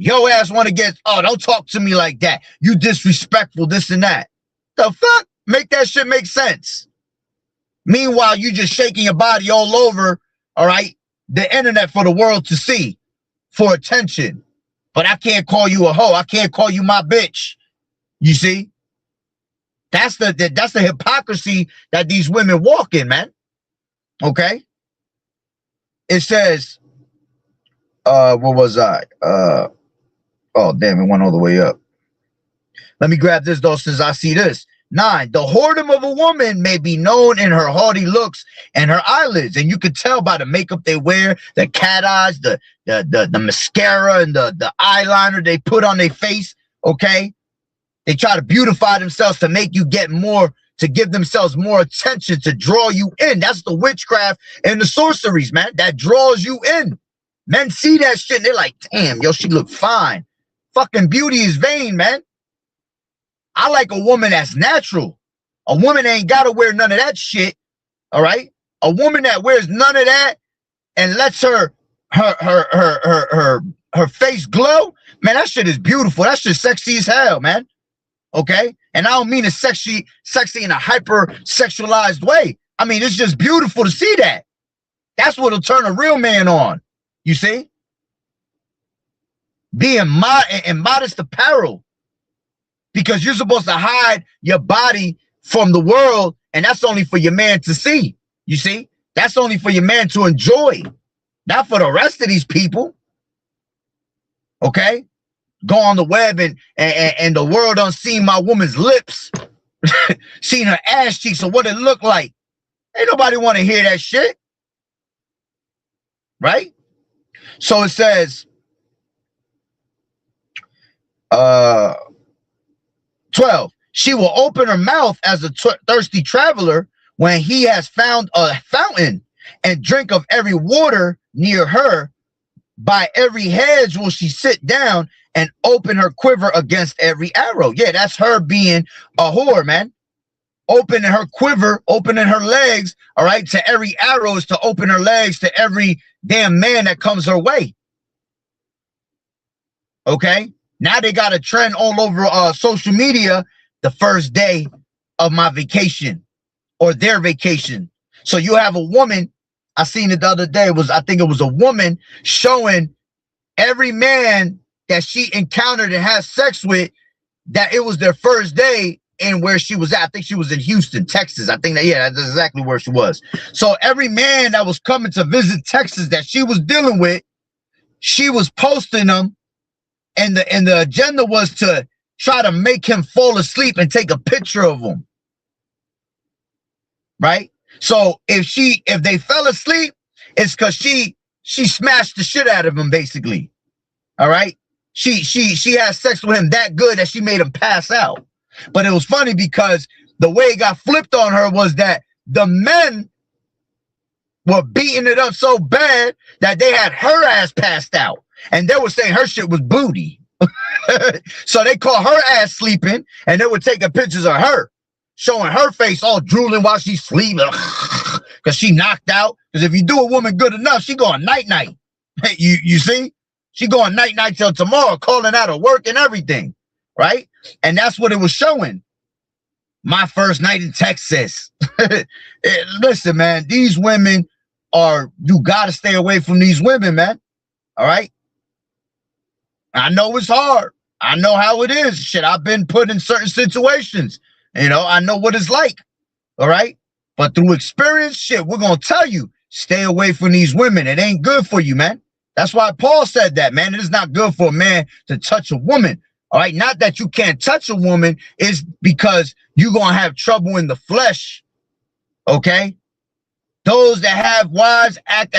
your ass want to get, oh, don't talk to me like that. You disrespectful, this and that. The fuck? Make that shit make sense. Meanwhile, you just shaking your body all over, all right, the internet for the world to see, for attention. But I can't call you a hoe. I can't call you my bitch. You see? That's the hypocrisy that these women walk in, man. Okay? It says, what was I? Oh, damn, it went all the way up. Let me grab this, though, since I see this. 9. The whoredom of a woman may be known in her haughty looks and her eyelids. And you could tell by the makeup they wear, the cat eyes, the mascara, and the eyeliner they put on their face, okay? They try to beautify themselves to make you get more, to give themselves more attention, to draw you in. That's the witchcraft and the sorceries, man. That draws you in. Men see that shit and they're like, damn, yo, she look fine. Fucking beauty is vain, man. I like a woman that's natural. A woman ain't got to wear none of that shit, all right? A woman that wears none of that and lets her face glow, man, that shit is beautiful. That shit sexy as hell, man. Okay? And I don't mean it's sexy in a hyper-sexualized way. I mean, it's just beautiful to see that. That's what'll turn a real man on. You see? Being in modest apparel. Because you're supposed to hide your body from the world, and that's only for your man to see. You see? That's only for your man to enjoy. Not for the rest of these people. Okay? Go on the web and the world done seen my woman's lips. Seen her ass cheeks or what it looked like. Ain't nobody want to hear that shit. Right? So it says, 12, she will open her mouth as a thirsty traveler when he has found a fountain, and drink of every water near her. By every hedge will she sit down and open her quiver against every arrow. Yeah, that's her being a whore, man. Opening her quiver, opening her legs, all right, to every arrow is to open her legs to every damn man that comes her way. Okay? Now they got a trend all over social media, the first day of my vacation or their vacation. So you have a woman, I seen it the other day, I think it was a woman showing every man that she encountered and had sex with that it was their first day and where she was at. I think she was in Houston, Texas. I think that, yeah, that's exactly where she was. So every man that was coming to visit Texas that she was dealing with, she was posting them. And the agenda was to try to make him fall asleep and take a picture of him. Right? So if they fell asleep, it's because she smashed the shit out of him, basically. All right? She had sex with him that good that she made him pass out. But it was funny because the way it got flipped on her was that the men were beating it up so bad that they had her ass passed out. And they were saying her shit was booty. So they caught her ass sleeping, and they were taking pictures of her, showing her face all drooling while she's sleeping because she knocked out. Because if you do a woman good enough, she going night-night. You see? She going night-night till tomorrow, calling out of work and everything, right? And that's what it was showing. My first night in Texas. Listen, man, these women you got to stay away from these women, man. All right? I know it's hard. I know how it is. Shit, I've been put in certain situations. You know, I know what it's like. All right? But through experience, shit, we're going to tell you, stay away from these women. It ain't good for you, man. That's why Paul said that, man. It is not good for a man to touch a woman. All right? Not that you can't touch a woman. It's because you're going to have trouble in the flesh. Okay? Those that have wives act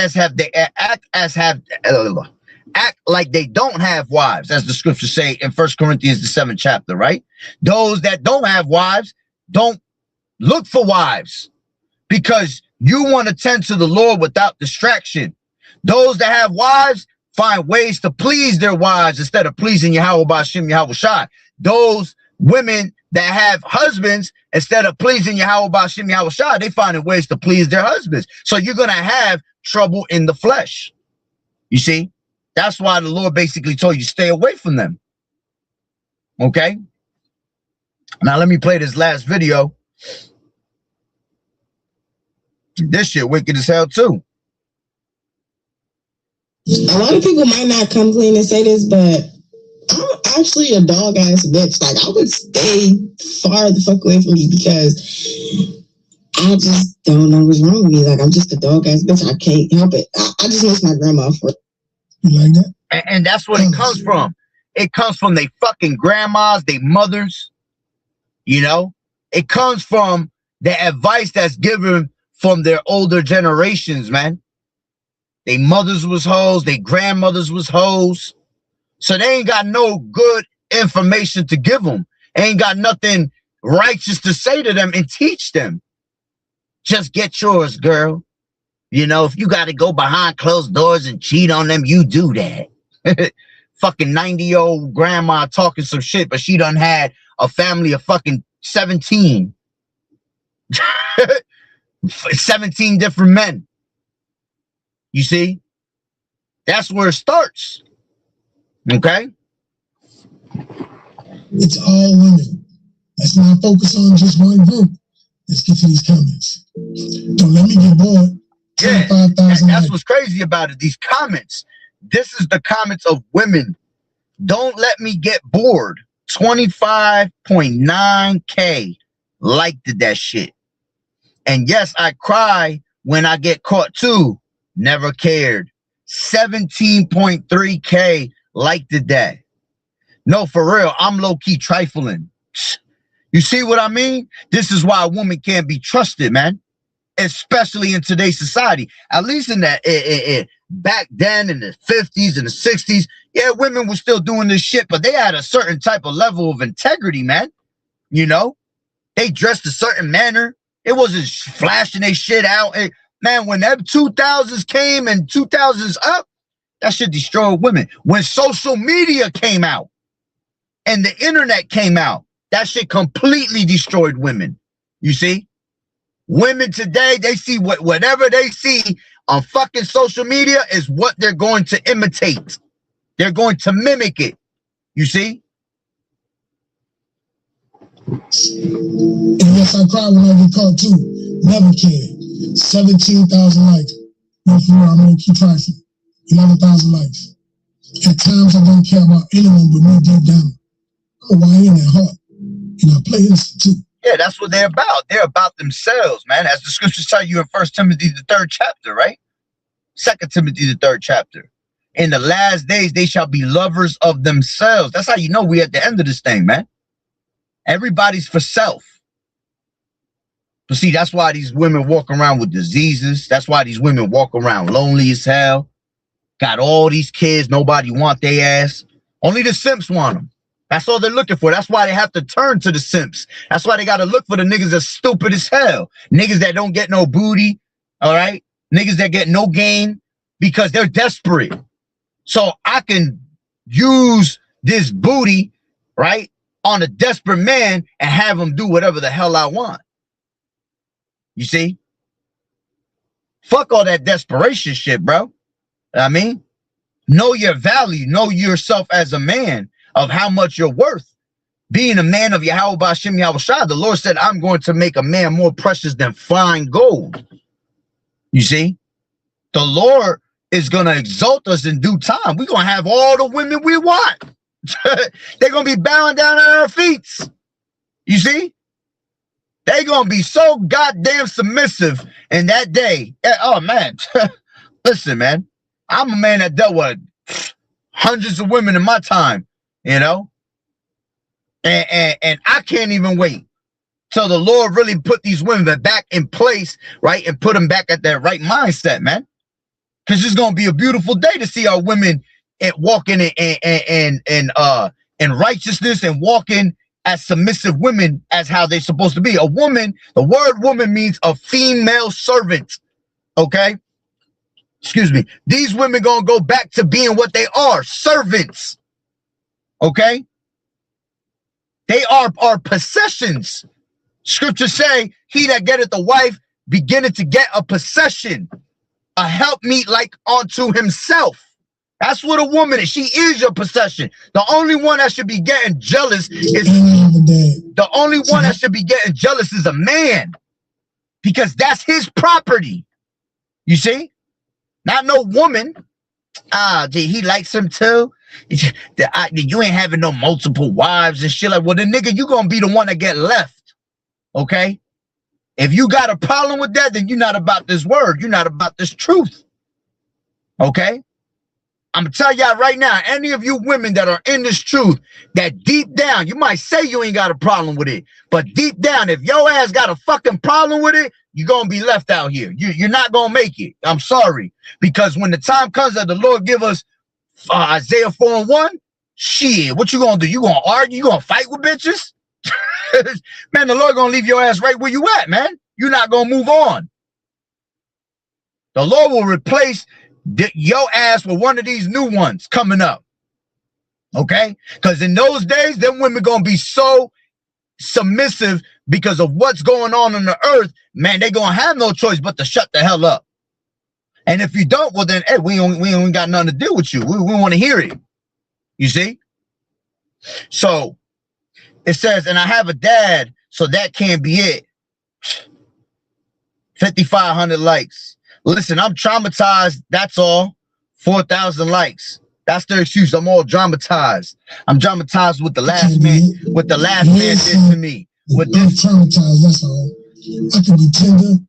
like they don't have wives, as the scriptures say in 1 Corinthians, the 7th chapter, right? Those that don't have wives don't look for wives because you want to tend to the Lord without distraction. Those that have wives find ways to please their wives instead of pleasing Yahweh B'Shem Yahweh Shai. Those women that have husbands, instead of pleasing Yahweh B'Shem Yahweh Shai, they find ways to please their husbands. So you're going to have trouble in the flesh. You see? That's why the Lord basically told you stay away from them. Okay? Now let me play this last video. This shit wicked as hell too. A lot of people might not come clean and say this, but I'm actually a dog ass bitch. Like, I would stay far the fuck away from you because I just don't know what's wrong with me. Like, I'm just a dog ass bitch. I can't help it. I just miss my grandma for it. You like that? And that's what it comes from. It comes from they fucking grandmas, they mothers, you know? It comes from the advice that's given from their older generations, man. Their mothers was hoes, their grandmothers was hoes. So they ain't got no good information to give them. Ain't got nothing righteous to say to them and teach them. Just get yours, girl. You know, if you got to go behind closed doors and cheat on them, you do that. Fucking 90-year-old grandma talking some shit, but she done had a family of fucking 17. 17 different men. You see? That's where it starts. Okay? It's all women. Let's not focus on just one group. Let's get to these comments. Don't let me get bored. Yeah, that's what's crazy about it. These comments. This is the comments of women. Don't let me get bored. 25.9K liked that shit. And yes, I cry when I get caught too. Never cared. 17.3K liked that. No, for real, I'm low-key trifling. You see what I mean? This is why a woman can't be trusted, man. Especially in today's society. At least in that back then in the 50s and the 60s, yeah, women were still doing this shit, but they had a certain type of level of integrity, man. You know? They dressed a certain manner. It wasn't flashing their shit out. Man, when that 2000s came and 2000s up, that shit destroyed women. When social media came out and the internet came out, that shit completely destroyed women. You see? Women today, they see whatever they see on fucking social media is what they're going to imitate. They're going to mimic it. You see? And yes, I cry when I get caught too. Never cared. 17,000 likes. No, for real, I'm gonna keep trifling. 11,000 likes. At times I don't care about anyone but me deep down. I'm a YN at heart. And I play innocent too. Yeah, that's what they're about. They're about themselves, man. As the scriptures tell you in 1 Timothy, the 3rd chapter, right? 2 Timothy, the 3rd chapter. In the last days, they shall be lovers of themselves. That's how you know we at the end of this thing, man. Everybody's for self. But see, that's why these women walk around with diseases. That's why these women walk around lonely as hell. Got all these kids. Nobody want their ass. Only the simps want them. That's all they're looking for. That's why they have to turn to the simps. That's why they got to look for the niggas that's stupid as hell. Niggas that don't get no booty, all right? Niggas that get no gain because they're desperate. So I can use this booty, right, on a desperate man and have him do whatever the hell I want. You see? Fuck all that desperation shit, bro. I mean, know your value. Know yourself as a man. Of how much you're worth. Being a man of Yahweh B'Shem Yahweh Shai, the Lord said, I'm going to make a man more precious than fine gold. You see? The Lord is going to exalt us in due time. We're going to have all the women we want. They're going to be bowing down at our feet. You see? They're going to be so goddamn submissive in that day. Oh, man. Listen, man. I'm a man that dealt with hundreds of women in my time. You know, and I can't even wait till the Lord really put these women back in place, right, and put them back at that right mindset, man. Because it's gonna be a beautiful day to see our women walking in righteousness and walking as submissive women as how they're supposed to be. A woman, the word woman means a female servant. Okay, excuse me. These women gonna go back to being what they are, servants. Okay, they are our possessions. Scriptures say, he that getteth a wife beginneth to get a possession, a helpmeet like unto himself. That's what a woman is. She is your possession. The only one that should be getting jealous is a man, because that's his property. You see, not no woman. Gee, he likes him too. You ain't having no multiple wives and shit. Like, well, then nigga, you gonna be the one that get left. Okay? If you got a problem with that, then you're not about this word. You're not about this truth. Okay? I'm gonna tell y'all right now, any of you women that are in this truth, that deep down, you might say you ain't got a problem with it, but deep down, if your ass got a fucking problem with it, you're gonna be left out here. You're not gonna make it. I'm sorry. Because when the time comes that the Lord give us Isaiah 4:1, shit, what you gonna do? You gonna argue? You gonna fight with bitches? Man, the Lord gonna leave your ass right where you at, man. You're not gonna move on. The Lord will replace your ass with one of these new ones coming up. Okay? Because in those days, them women gonna be so submissive because of what's going on the earth. Man, they gonna have no choice but to shut the hell up. And if you don't, well then, hey, we ain't got nothing to do with you. We want to hear it. You see? So it says, and I have a dad, so that can't be it. 5,500 likes. Listen, I'm traumatized. That's all. 4,000 likes. That's their excuse. I'm all dramatized. I'm dramatized with the last man. What the last man did to me. With this, traumatized. That's all. I can be tender.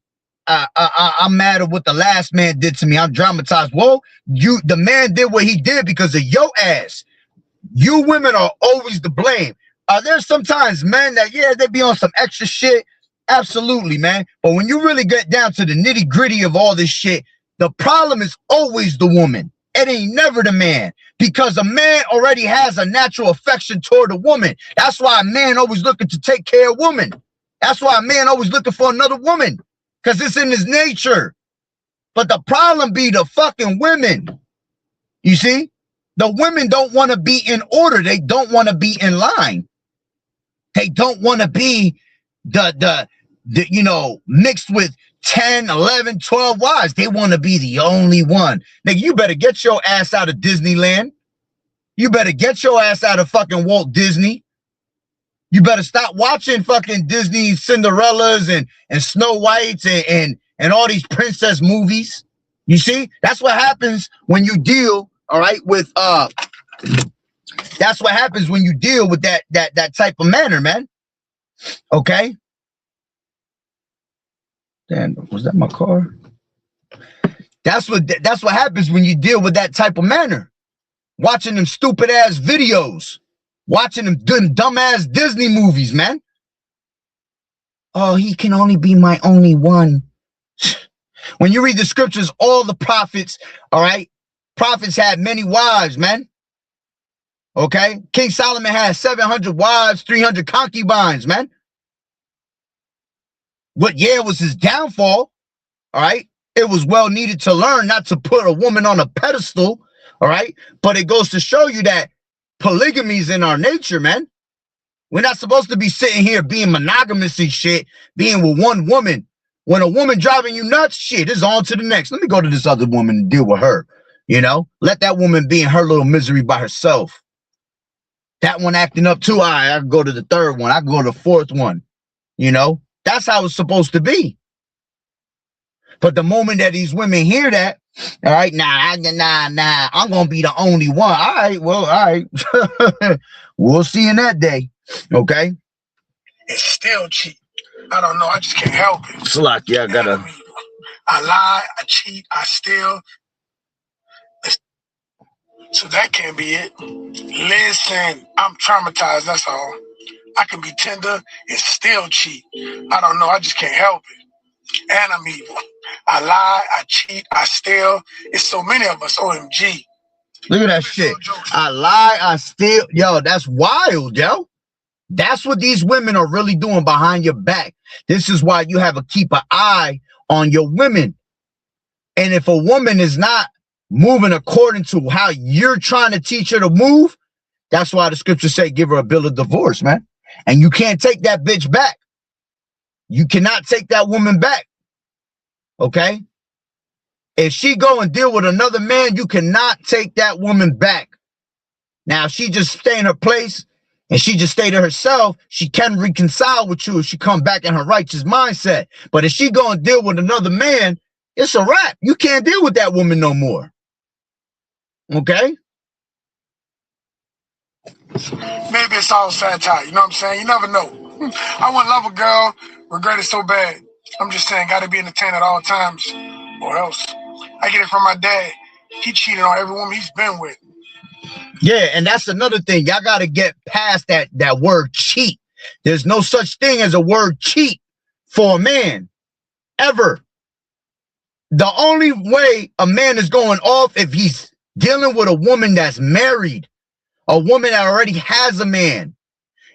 I'm mad at what the last man did to me. I'm dramatized. Well, the man did what he did because of your ass. You women are always to blame. There's sometimes men that, yeah, they be on some extra shit. Absolutely, man. But when you really get down to the nitty gritty of all this shit, the problem is always the woman. It ain't never the man, because a man already has a natural affection toward a woman. That's why a man always looking to take care of women. That's why a man always looking for another woman, because it's in his nature. But the problem be the fucking women. You see? The women don't want to be in order. They don't want to be in line. They don't want to be the mixed with 10, 11, 12 wives. They want to be the only one. Nigga, you better get your ass out of Disneyland. You better get your ass out of fucking Walt Disney. You better stop watching fucking Disney Cinderellas and Snow Whites and all these princess movies. You see? That's what happens when you deal, all right, with that's what happens when you deal with that type of manner, man. Okay? Damn, was that my car? That's what happens when you deal with that type of manner. Watching them stupid ass videos. Watching them dumb ass Disney movies, man. Oh, he can only be my only one. When you read the scriptures, all the prophets, all right, prophets had many wives, man. Okay? King Solomon had 700 wives, 300 concubines, man. What was his downfall, all right? It was well needed to learn not to put a woman on a pedestal, all right? But it goes to show you that polygamy is in our nature, man. We're not supposed to be sitting here being monogamous and shit, being with one woman. When a woman driving you nuts, shit, it's on to the next. Let me go to this other woman and deal with her, you know? Let that woman be in her little misery by herself. That one acting up too, I can go to the third one. I can go to the fourth one, you know? That's how it's supposed to be. But the moment that these women hear that, all right, nah, I'm going to be the only one. All right, well, all right. We'll see in that day, okay? It's still cheap. I don't know. I just can't help it. Slack, yeah, I gotta. I lie, I cheat, I steal. So that can't be it. Listen, I'm traumatized, that's all. I can be tender and still cheat. I don't know. I just can't help it. And I'm evil. I lie, I cheat, I steal. It's so many of us. OMG. Look at that shit. I lie, I steal. Yo, that's wild, yo. That's what these women are really doing behind your back. This is why you have to keep an eye on your women. And if a woman is not moving according to how you're trying to teach her to move, that's why the scriptures say give her a bill of divorce, man. And you can't take that bitch back. You cannot take that woman back. Okay? If she go and deal with another man, you cannot take that woman back. Now, if she just stay in her place and she just stay to herself, she can reconcile with you if she come back in her righteous mindset. But if she go and deal with another man, it's a wrap. You can't deal with that woman no more. Okay? Maybe it's all satire, you know what I'm saying? You never know. I want to love a girl, regret it so bad. I'm just saying, got to be entertained at all times, or else. I get it from my dad. He cheated on every woman he's been with. Yeah, and that's another thing. Y'all got to get past that word cheat. There's no such thing as a word cheat for a man, ever. The only way a man is going off if he's dealing with a woman that's married, a woman that already has a man.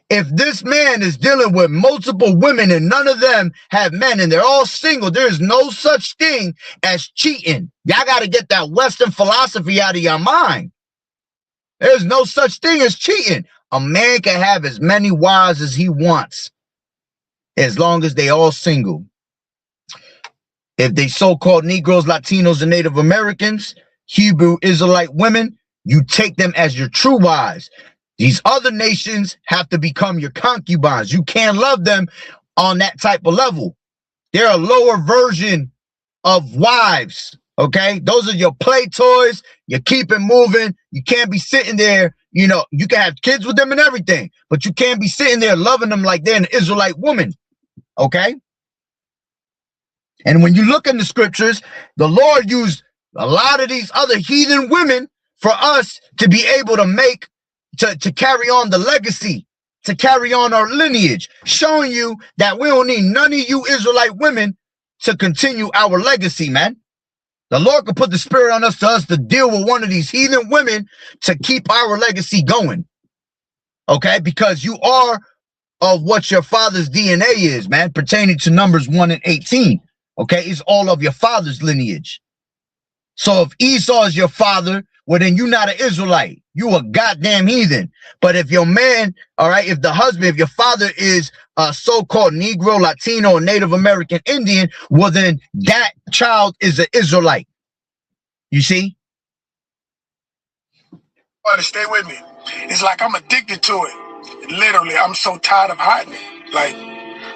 If this man is dealing with multiple women and none of them have men and they're all single, there's no such thing as cheating. Y'all got to get that Western philosophy out of your mind. There's no such thing as cheating. A man can have as many wives as he wants, as long as they all single. If they so-called Negroes, Latinos, and Native Americans, Hebrew Israelite women, you take them as your true wives. These other nations have to become your concubines. You can't love them on that type of level. They're a lower version of wives, okay? Those are your play toys. You keep it moving. You can't be sitting there, you know, you can have kids with them and everything, but you can't be sitting there loving them like they're an Israelite woman, okay? And when you look in the scriptures, the Lord used a lot of these other heathen women for us to be able to make, to carry on the legacy, to carry on our lineage, showing you that we don't need none of you Israelite women to continue our legacy, man. The Lord could put the spirit on us to deal with one of these heathen women to keep our legacy going, okay? Because you are of what your father's DNA is, man, pertaining to Numbers 1 and 18, okay? It's all of your father's lineage. So if Esau is your father, well, then you're not an Israelite. You a goddamn heathen. But if your man, all right, if the husband, if your father is a so-called Negro, Latino, or Native American Indian, well, then that child is an Israelite. You see? But stay with me. It's like I'm addicted to it. Literally, I'm so tired of hiding it. Like,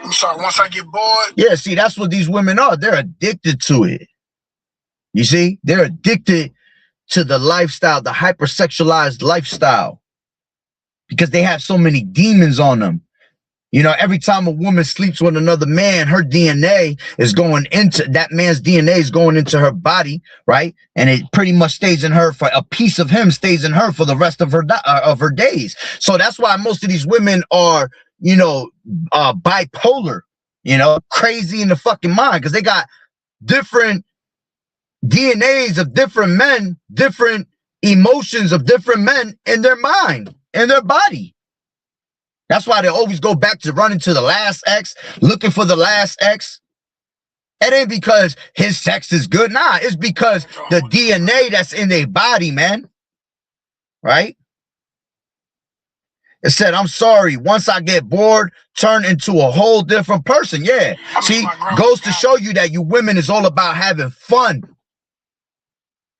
I'm sorry, once I get bored. Yeah, see, that's what these women are. They're addicted to it. You see? They're addicted to the lifestyle, the hypersexualized lifestyle, because they have so many demons on them. You know, every time a woman sleeps with another man, her DNA is going into, that man's DNA is going into her body, right? And it pretty much stays in her, for a piece of him stays in her for the rest of her days. So that's why most of these women are, you know, bipolar, you know, crazy in the fucking mind, because they got different DNAs of different men, different emotions of different men in their mind, in their body. That's why they always go back to running to the last ex, looking for the last ex. It ain't because his sex is good. Nah, it's because the DNA that's in their body, man. Right? It said, I'm sorry, once I get bored, turn into a whole different person. Yeah. See, goes to show you that you women is all about having fun.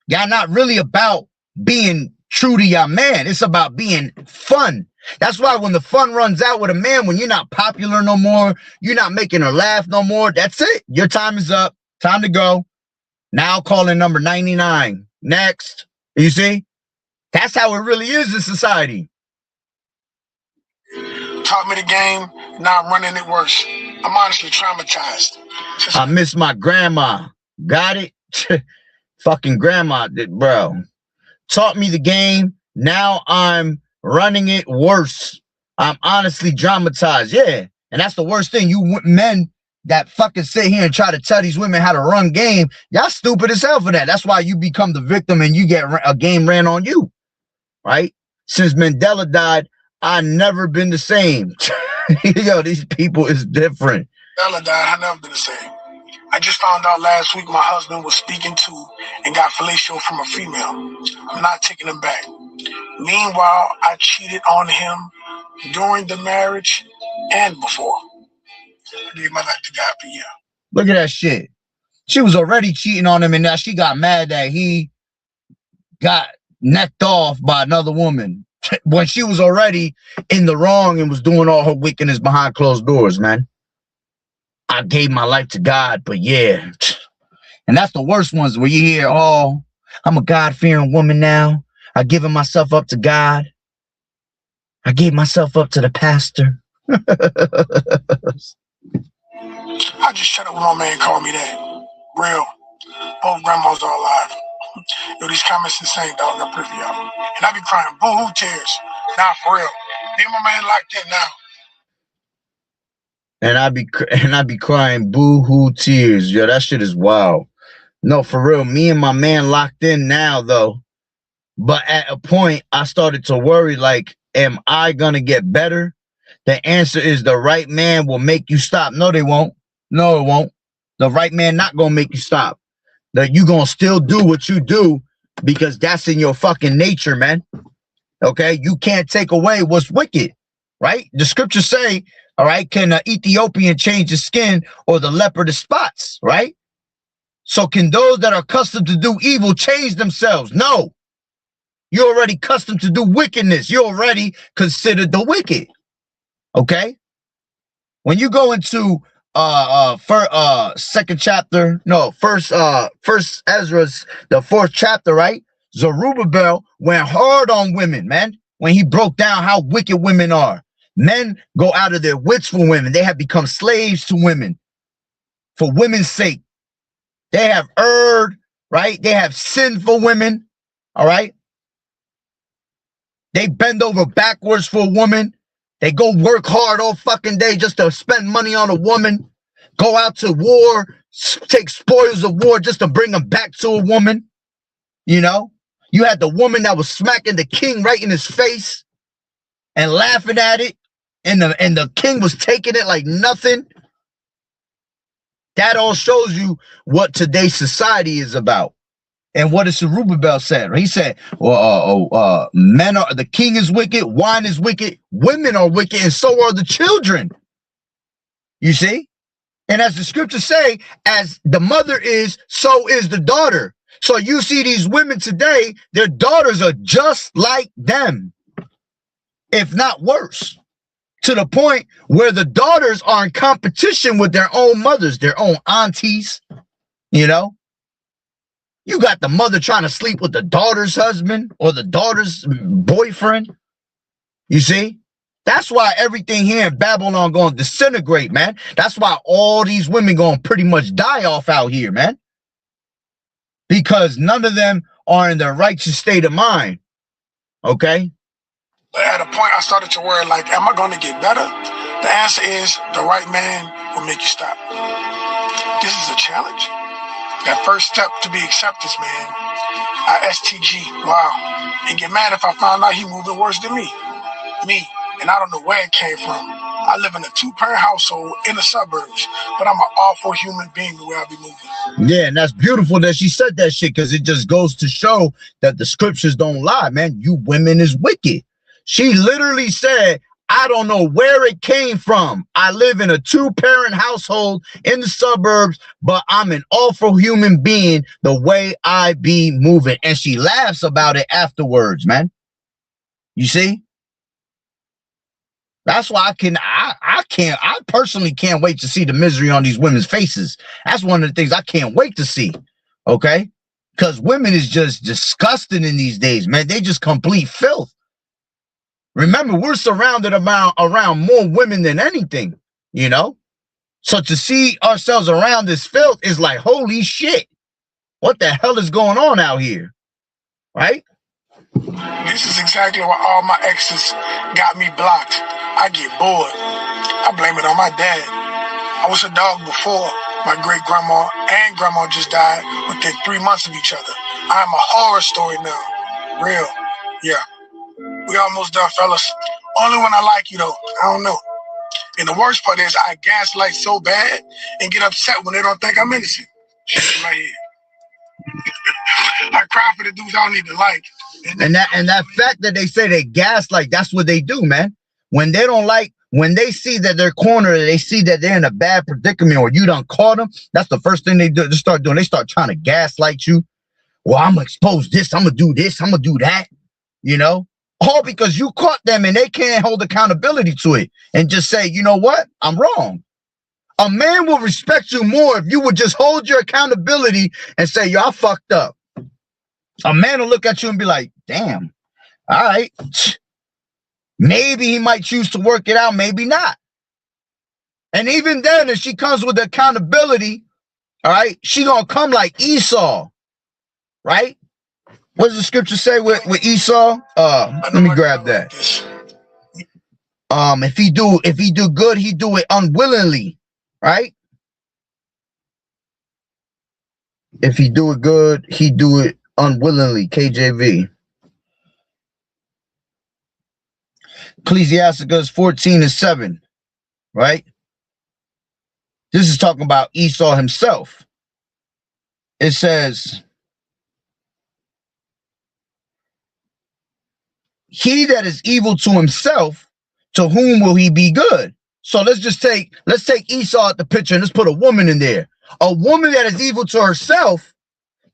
Y'all not really about being true to your man. It's about being fun. That's why when the fun runs out with a man, when you're not popular no more, you're not making her laugh no more, that's it. Your time is up. Time to go. Now calling number 99. Next. You see? That's how it really is in society. Taught me the game, now I'm running it worse. I'm honestly traumatized. I miss my grandma. Got it? Fucking grandma did, bro. Taught me the game. Now I'm running it worse. I'm honestly traumatized. Yeah. And that's the worst thing. You men that fucking sit here and try to tell these women how to run game, y'all stupid as hell for that. That's why you become the victim and you get a game ran on you. Right? Since Mandela died, I've never been the same. Yo, these people is different. Mandela died, I've never been the same. I just found out last week my husband was speaking to and got fellatio from a female. I'm not taking him back. Meanwhile, I cheated on him during the marriage and before. I gave my life to God for a year. Look at that shit. She was already cheating on him, and now she got mad that he got necked off by another woman when she was already in the wrong and was doing all her wickedness behind closed doors, man. I gave my life to God, but yeah. And that's the worst ones where you hear, oh, I'm a God-fearing woman now. I've given myself up to God. I gave myself up to the pastor. I just shut up when my man called me that. Real. Both grandmas are alive. Yo, these comments insane, dog. I pray for y'all. And I be crying boo-hoo tears. Nah, for real. Me and my man locked in now. And I be crying boo-hoo tears. Yo, that shit is wild. No, for real. Me and my man locked in now, though. But at a point, I started to worry, like, am I going to get better? The answer is the right man will make you stop. No, they won't. No, it won't. The right man not going to make you stop. That you going to still do what you do because that's in your fucking nature, man. Okay? You can't take away what's wicked, right? The scriptures say, all right, can an Ethiopian change his skin or the leopard his spots, right? So can those that are accustomed to do evil change themselves? No. You're already accustomed to do wickedness. You're already considered the wicked. Okay? When you go into second chapter, no, first Ezra's, the fourth chapter, right? Zerubbabel went hard on women, man, when he broke down how wicked women are. Men go out of their wits for women. They have become slaves to women for women's sake. They have erred, right? They have sinned for women, all right? They bend over backwards for a woman. They go work hard all fucking day just to spend money on a woman. Go out to war, take spoils of war just to bring them back to a woman. You know? You had the woman that was smacking the king right in his face and laughing at it. And the king was taking it like nothing. That all shows you what today's society is about. And what does Zerubbabel said? He said, men are, the king is wicked, wine is wicked, women are wicked, and so are the children. You see? And as the scriptures say, as the mother is, so is the daughter. So you see these women today, their daughters are just like them, if not worse. To the point where the daughters are in competition with their own mothers, their own aunties, you know? You got the mother trying to sleep with the daughter's husband or the daughter's boyfriend. You see? That's why everything here in Babylon going to disintegrate, man. That's why all these women going to pretty much die off out here, man. Because none of them are in their righteous state of mind. Okay? But at a point, I started to worry, like, am I going to get better? The answer is the right man will make you stop. This is a challenge. That first step to be acceptance, man. I STG, wow. And get mad if I found out he moving worse than me. And I don't know where it came from. I live in a 2-parent household in the suburbs, but I'm an awful human being the way I be moving. Yeah, and that's beautiful that she said that shit, because it just goes to show that the scriptures don't lie, man. You women is wicked. She literally said, I don't know where it came from. I live in a 2-parent household in the suburbs, but I'm an awful human being the way I be moving. And she laughs about it afterwards, man. You see? That's why I personally can't wait to see the misery on these women's faces. That's one of the things I can't wait to see. Okay? Because women is just disgusting in these days, man. They just complete filth. Remember, we're surrounded around more women than anything, you know? So to see ourselves around this filth is like, holy shit. What the hell is going on out here? Right? This is exactly why all my exes got me blocked. I get bored. I blame it on my dad. I was a dog before my great-grandma and grandma just died within 3 months of each other. I am a horror story now. Real. Yeah. We almost done, fellas. Only when I like you, though. I don't know. And the worst part is I gaslight so bad and get upset when they don't think I'm innocent. Shit in my head. I cry for the dudes I don't even like. And that fact that they say they gaslight, that's what they do, man. When they don't like, when they see that they're cornered, they see that they're in a bad predicament or you done caught them, that's the first thing they do. They start doing. They start trying to gaslight you. Well, I'm going to expose this. I'm going to do this. I'm going to do that. You know? All because you caught them and they can't hold accountability to it and just say, you know what? I'm wrong. A man will respect you more if you would just hold your accountability and say, yo, I fucked up. A man will look at you and be like, damn, all right. Maybe he might choose to work it out, maybe not. And even then, if she comes with accountability, all right, she gonna come like Esau, right? What does the scripture say with Esau? Let me grab that. If he do good, he do it unwillingly, right? If he do it good, he do it unwillingly. KJV. Ecclesiasticus 14:7, right? This is talking about Esau himself. It says, he that is evil to himself, to whom will he be good? So let's take Esau at the picture and let's put a woman in there. A woman that is evil to herself,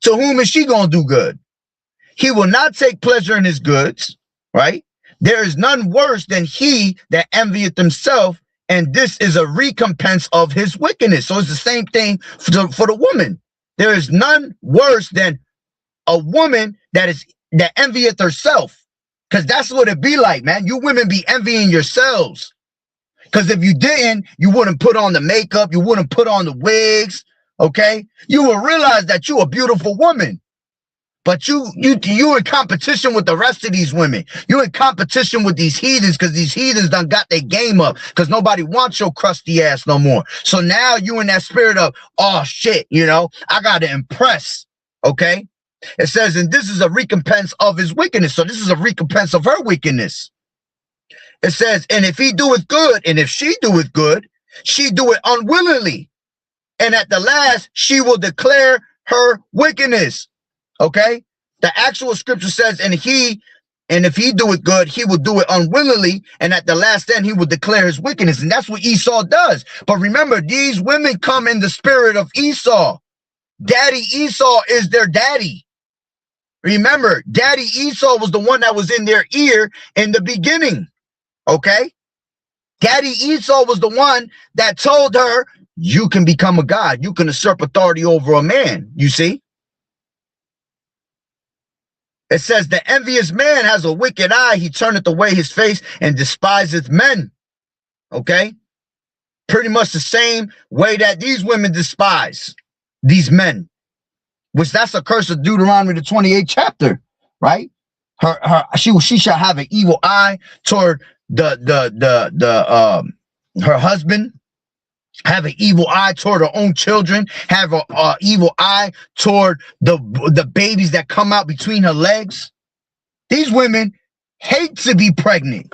to whom is she going to do good? He will not take pleasure in his goods, right? There is none worse than he that envieth himself, and this is a recompense of his wickedness. So it's the same thing for the woman. There is none worse than a woman that envieth herself. Because that's what it be like, man. You women be envying yourselves. Because if you didn't, you wouldn't put on the makeup. You wouldn't put on the wigs, okay? You will realize that you're a beautiful woman. But you in competition with the rest of these women. You in competition with these heathens because these heathens done got their game up because nobody wants your crusty ass no more. So now you in that spirit of, oh, shit, I got to impress, okay? It says, and this is a recompense of his wickedness. So this is a recompense of her wickedness. It says, and if he doeth good, and if she doeth good, she do it unwillingly. And at the last, she will declare her wickedness. Okay? The actual scripture says, and if he doeth good, he will do it unwillingly. And at the last end, he will declare his wickedness. And that's what Esau does. But remember, these women come in the spirit of Esau. Daddy Esau is their daddy. Remember, Daddy Esau was the one that was in their ear in the beginning, okay? Daddy Esau was the one that told her, you can become a god. You can usurp authority over a man, you see? It says, the envious man has a wicked eye. He turneth away his face and despiseth men, okay? Pretty much the same way that these women despise these men. Which that's a curse of Deuteronomy, the 28th chapter, right? She shall have an evil eye toward her husband, have an evil eye toward her own children, have an evil eye toward the babies that come out between her legs. These women hate to be pregnant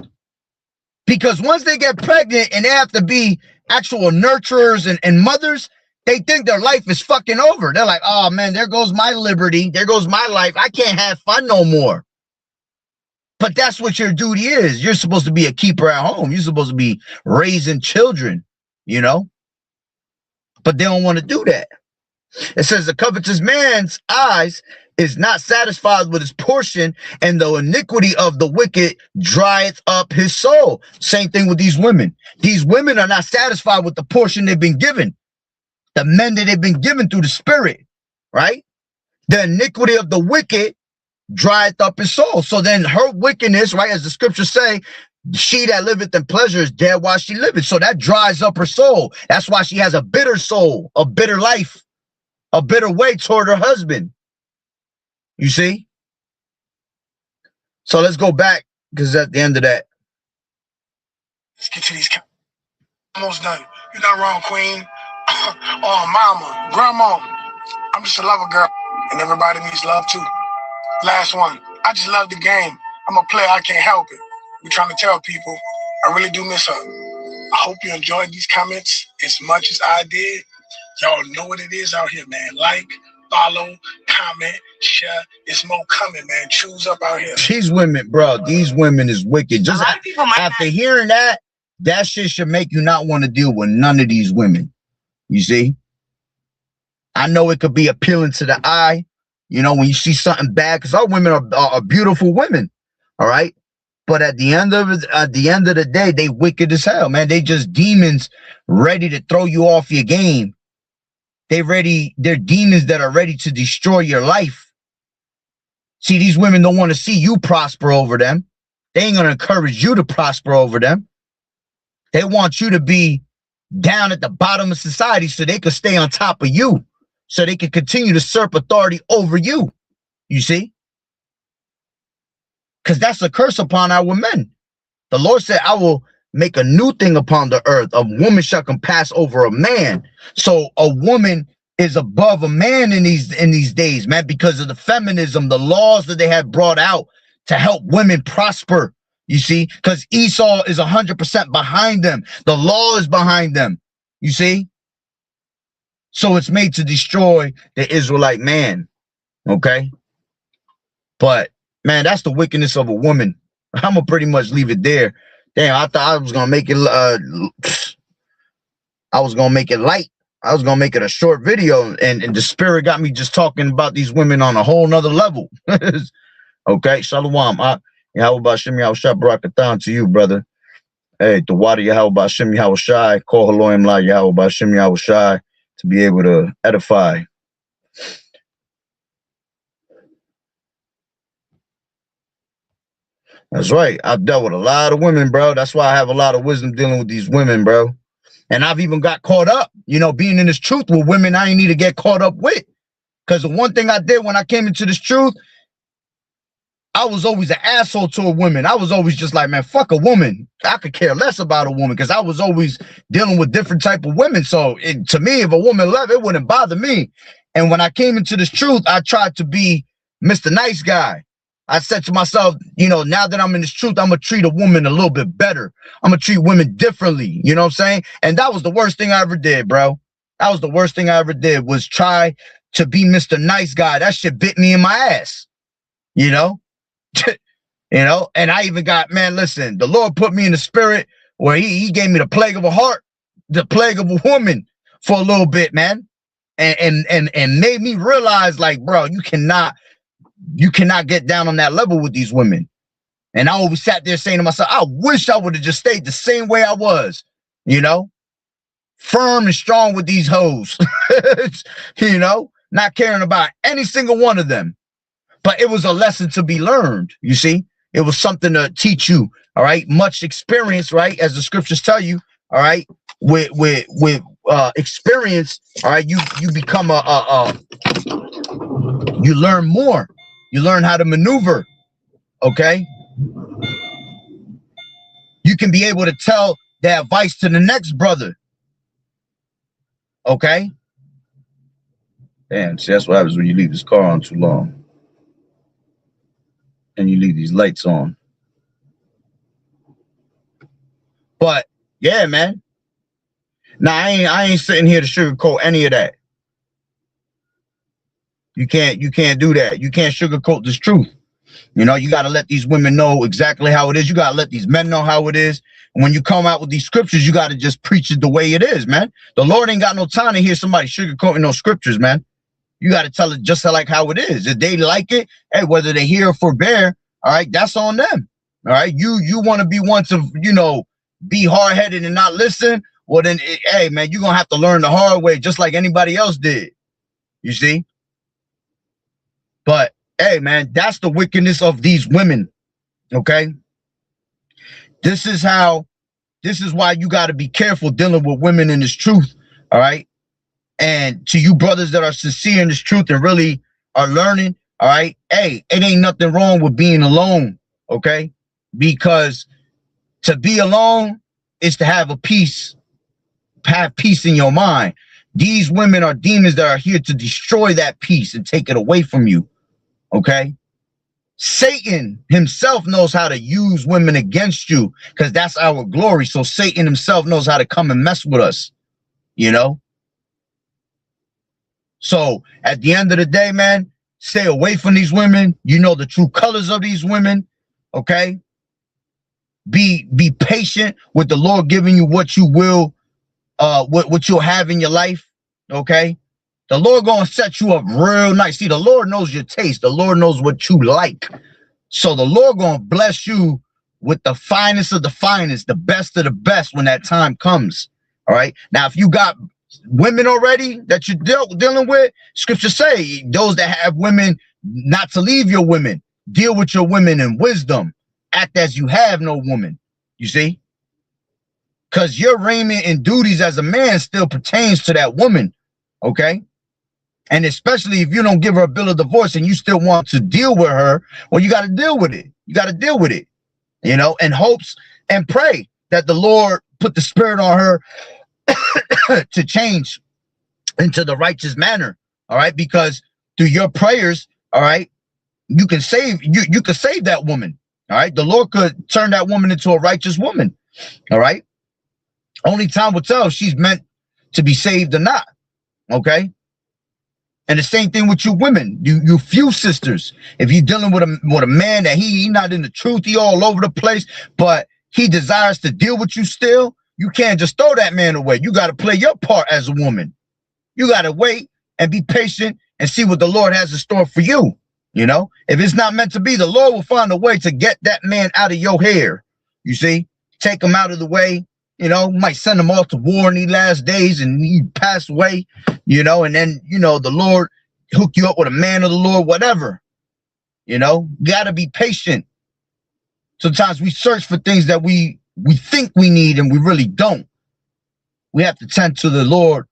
because once they get pregnant and they have to be actual nurturers and mothers, they think their life is fucking over. They're like, oh, man, there goes my liberty. There goes my life. I can't have fun no more. But that's what your duty is. You're supposed to be a keeper at home. You're supposed to be raising children, But they don't want to do that. It says the covetous man's eyes is not satisfied with his portion, and the iniquity of the wicked drieth up his soul. Same thing with these women. These women are not satisfied with the portion they've been given. The men that they've been given through the spirit, right? The iniquity of the wicked drieth up his soul. So then her wickedness, right, as the scriptures say, she that liveth in pleasure is dead while she liveth. So that dries up her soul. That's why she has a bitter soul, a bitter life, a bitter way toward her husband. You see? So let's go back because at the end of that. Let's get to these. Almost done. You're not wrong, queen. Oh, mama, grandma. I'm just a lover girl, and everybody needs love too. Last one. I just love the game. I'm a player. I can't help it. We're trying to tell people I really do miss her. I hope you enjoyed these comments as much as I did. Y'all know what it is out here, man. Like, follow, comment, share. It's more coming, man. Choose up out here. These women, bro, these women is wicked. Just after hearing that shit should make you not want to deal with none of these women. You see? I know it could be appealing to the eye, when you see something bad, because our women are beautiful women, all right? But at the end of the day, they wicked as hell, man. They just demons ready to throw you off your game. They're demons that are ready to destroy your life. See, these women don't want to see you prosper over them. They ain't going to encourage you to prosper over them. They want you to be down at the bottom of society so they could stay on top of you, so they can continue to usurp authority over you. You see? because that's a curse upon our men. The Lord said, I will make a new thing upon the earth. A woman shall compass over a man. So a woman is above a man in these days, man, because of the feminism, the laws that they have brought out to help women prosper. You see, because Esau is 100% behind them. The law is behind them. You see? So it's made to destroy the Israelite man. Okay? But, man, that's the wickedness of a woman. I'm going to pretty much leave it there. Damn, I thought I was going to make it, I was going to make it light. I was going to make it a short video, and the spirit got me just talking about these women on a whole nother level. Okay? Shalom. Yahweh Shem Yahushua Barakatan to you, brother. Hey, the water Yahweh Shem Yahushua, call Elohim La Yahweh Shem Yahushua to be able to edify. That's right. I've dealt with a lot of women, bro. That's why I have a lot of wisdom dealing with these women, bro. And I've even got caught up, you know, being in this truth with women I ain't need to get caught up with. Because the one thing I did when I came into this truth, I was always an asshole to a woman. I was always just like, man, fuck a woman. I could care less about a woman because I was always dealing with different type of women. So to me, if a woman left, it wouldn't bother me. And when I came into this truth, I tried to be Mr. Nice Guy. I said to myself, you know, now that I'm in this truth, I'm going to treat a woman a little bit better. I'm going to treat women differently. You know what I'm saying? And that was the worst thing I ever did, bro. That was the worst thing I ever did, was try to be Mr. Nice Guy. That shit bit me in my ass, you know? You know, and I even got, man, listen, the Lord put me in the spirit where he gave me the plague of a heart, the plague of a woman for a little bit, man. And made me realize, like, bro, you cannot get down on that level with these women. And I always sat there saying to myself, I wish I would have just stayed the same way I was, you know, firm and strong with these hoes, you know, not caring about any single one of them. But it was a lesson to be learned, you see. It was something to teach you, all right? Much experience, right? As the scriptures tell you, all right? With experience, all right, you become you learn more. You learn how to maneuver, okay? You can be able to tell the advice to the next brother, okay? Damn, see, that's what happens when you leave this car on too long. And you leave these lights on. But yeah, man. Now I ain't sitting here to sugarcoat any of that. You can't do that. You can't sugarcoat this truth. You know, you got to let these women know exactly how it is. You got to let these men know how it is. And when you come out with these scriptures, you got to just preach it the way it is, man. The Lord ain't got no time to hear somebody sugarcoating those scriptures, man. You got to tell it just like how it is. If they like it, hey, whether they hear or forbear, all right, that's on them. All right, you want to be one to, you know, be hard-headed and not listen. Well, then, hey, man, you're going to have to learn the hard way just like anybody else did. You see? But, hey, man, that's the wickedness of these women, okay? This is why you got to be careful dealing with women in this truth, all right? And to you brothers that are sincere in this truth and really are learning, all right, hey, it ain't nothing wrong with being alone, okay? Because to be alone is to have peace in your mind. These women are demons that are here to destroy that peace and take it away from you, okay? Satan himself knows how to use women against you because that's our glory. So Satan himself knows how to come and mess with us, you know? So at the end of the day, man, stay away from these women. You know the true colors of these women, okay? Be patient with the Lord giving you what you will, what you'll have in your life, okay? The Lord gonna set you up real nice. See, the Lord knows your taste. The Lord knows what you like. So the Lord gonna bless you with the finest of the finest, the best of the best when that time comes, all right? Now, if you got women already that you're dealing with, scripture say those that have women, not to leave your women. Deal with your women in wisdom. Act as you have no woman. You see? Because your raiment and duties as a man still pertains to that woman. Okay? And especially if you don't give her a bill of divorce and you still want to deal with her, well, you got to deal with it. You got to deal with it, and hopes and pray that the Lord put the spirit on her to change into the righteous manner. All right. Because through your prayers, all right, you can save you could save that woman. All right. The Lord could turn that woman into a righteous woman. All right. Only time will tell if she's meant to be saved or not. Okay. And the same thing with you women, you few sisters. If you're dealing with a man that he not in the truth, he all over the place, but he desires to deal with you still, you can't just throw that man away. You got to play your part as a woman. You got to wait and be patient and see what the Lord has in store for you. If it's not meant to be, the Lord will find a way to get that man out of your hair. You see, take him out of the way. Might send him off to war in these last days and he pass away, and then, the Lord hook you up with a man of the Lord, whatever. Got to be patient. Sometimes we search for things that we think we need and we really don't. We have to tend to the Lord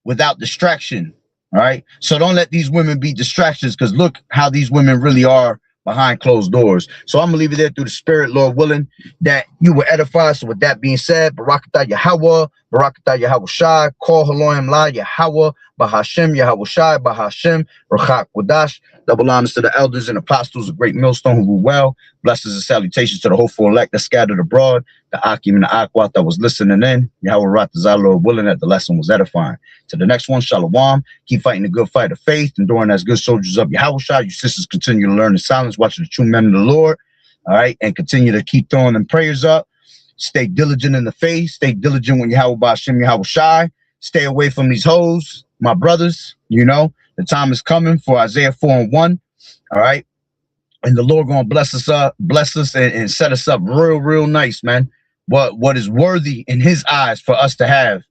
without distraction. All right. So don't let these women be distractions, because look how these women really are behind closed doors. So I'm gonna leave it there through the spirit, Lord willing, that you will edify. So with that being said, Barakatah Yahweh, Barakatah Yahweh Shai, Call Haloim La Yahweh, Bahashem Yahweh Shai, Bahashem, Rachak Wadash. Double honors to the elders and apostles of Great Millstone who rule well. Blessings and salutations to the hopeful elect that scattered abroad, the Akim and the Akwat that was listening in. Yahweh Ratazah, Lord willing, that the lesson was edifying. To the next one, Shalom. Keep fighting the good fight of faith, enduring as good soldiers of Yahweh Shai. You sisters continue to learn in silence, watching the true men of the Lord. All right. And continue to keep throwing them prayers up. Stay diligent in the faith. Stay diligent when Yahweh Ba'ashem Yahweh Shai. Stay away from these hoes, my brothers. The time is coming for Isaiah 4:1. All right. And the Lord gonna bless us and set us up real nice, man. What is worthy in his eyes for us to have,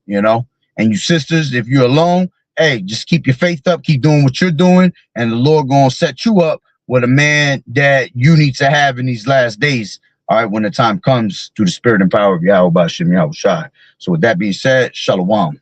And you sisters, if you're alone, hey, just keep your faith up, keep doing what you're doing, and the Lord gonna set you up with a man that you need to have in these last days. All right, when the time comes, through the spirit and power of Yahweh Ba'ashem Yahweh Shai. So with that being said, Shalom.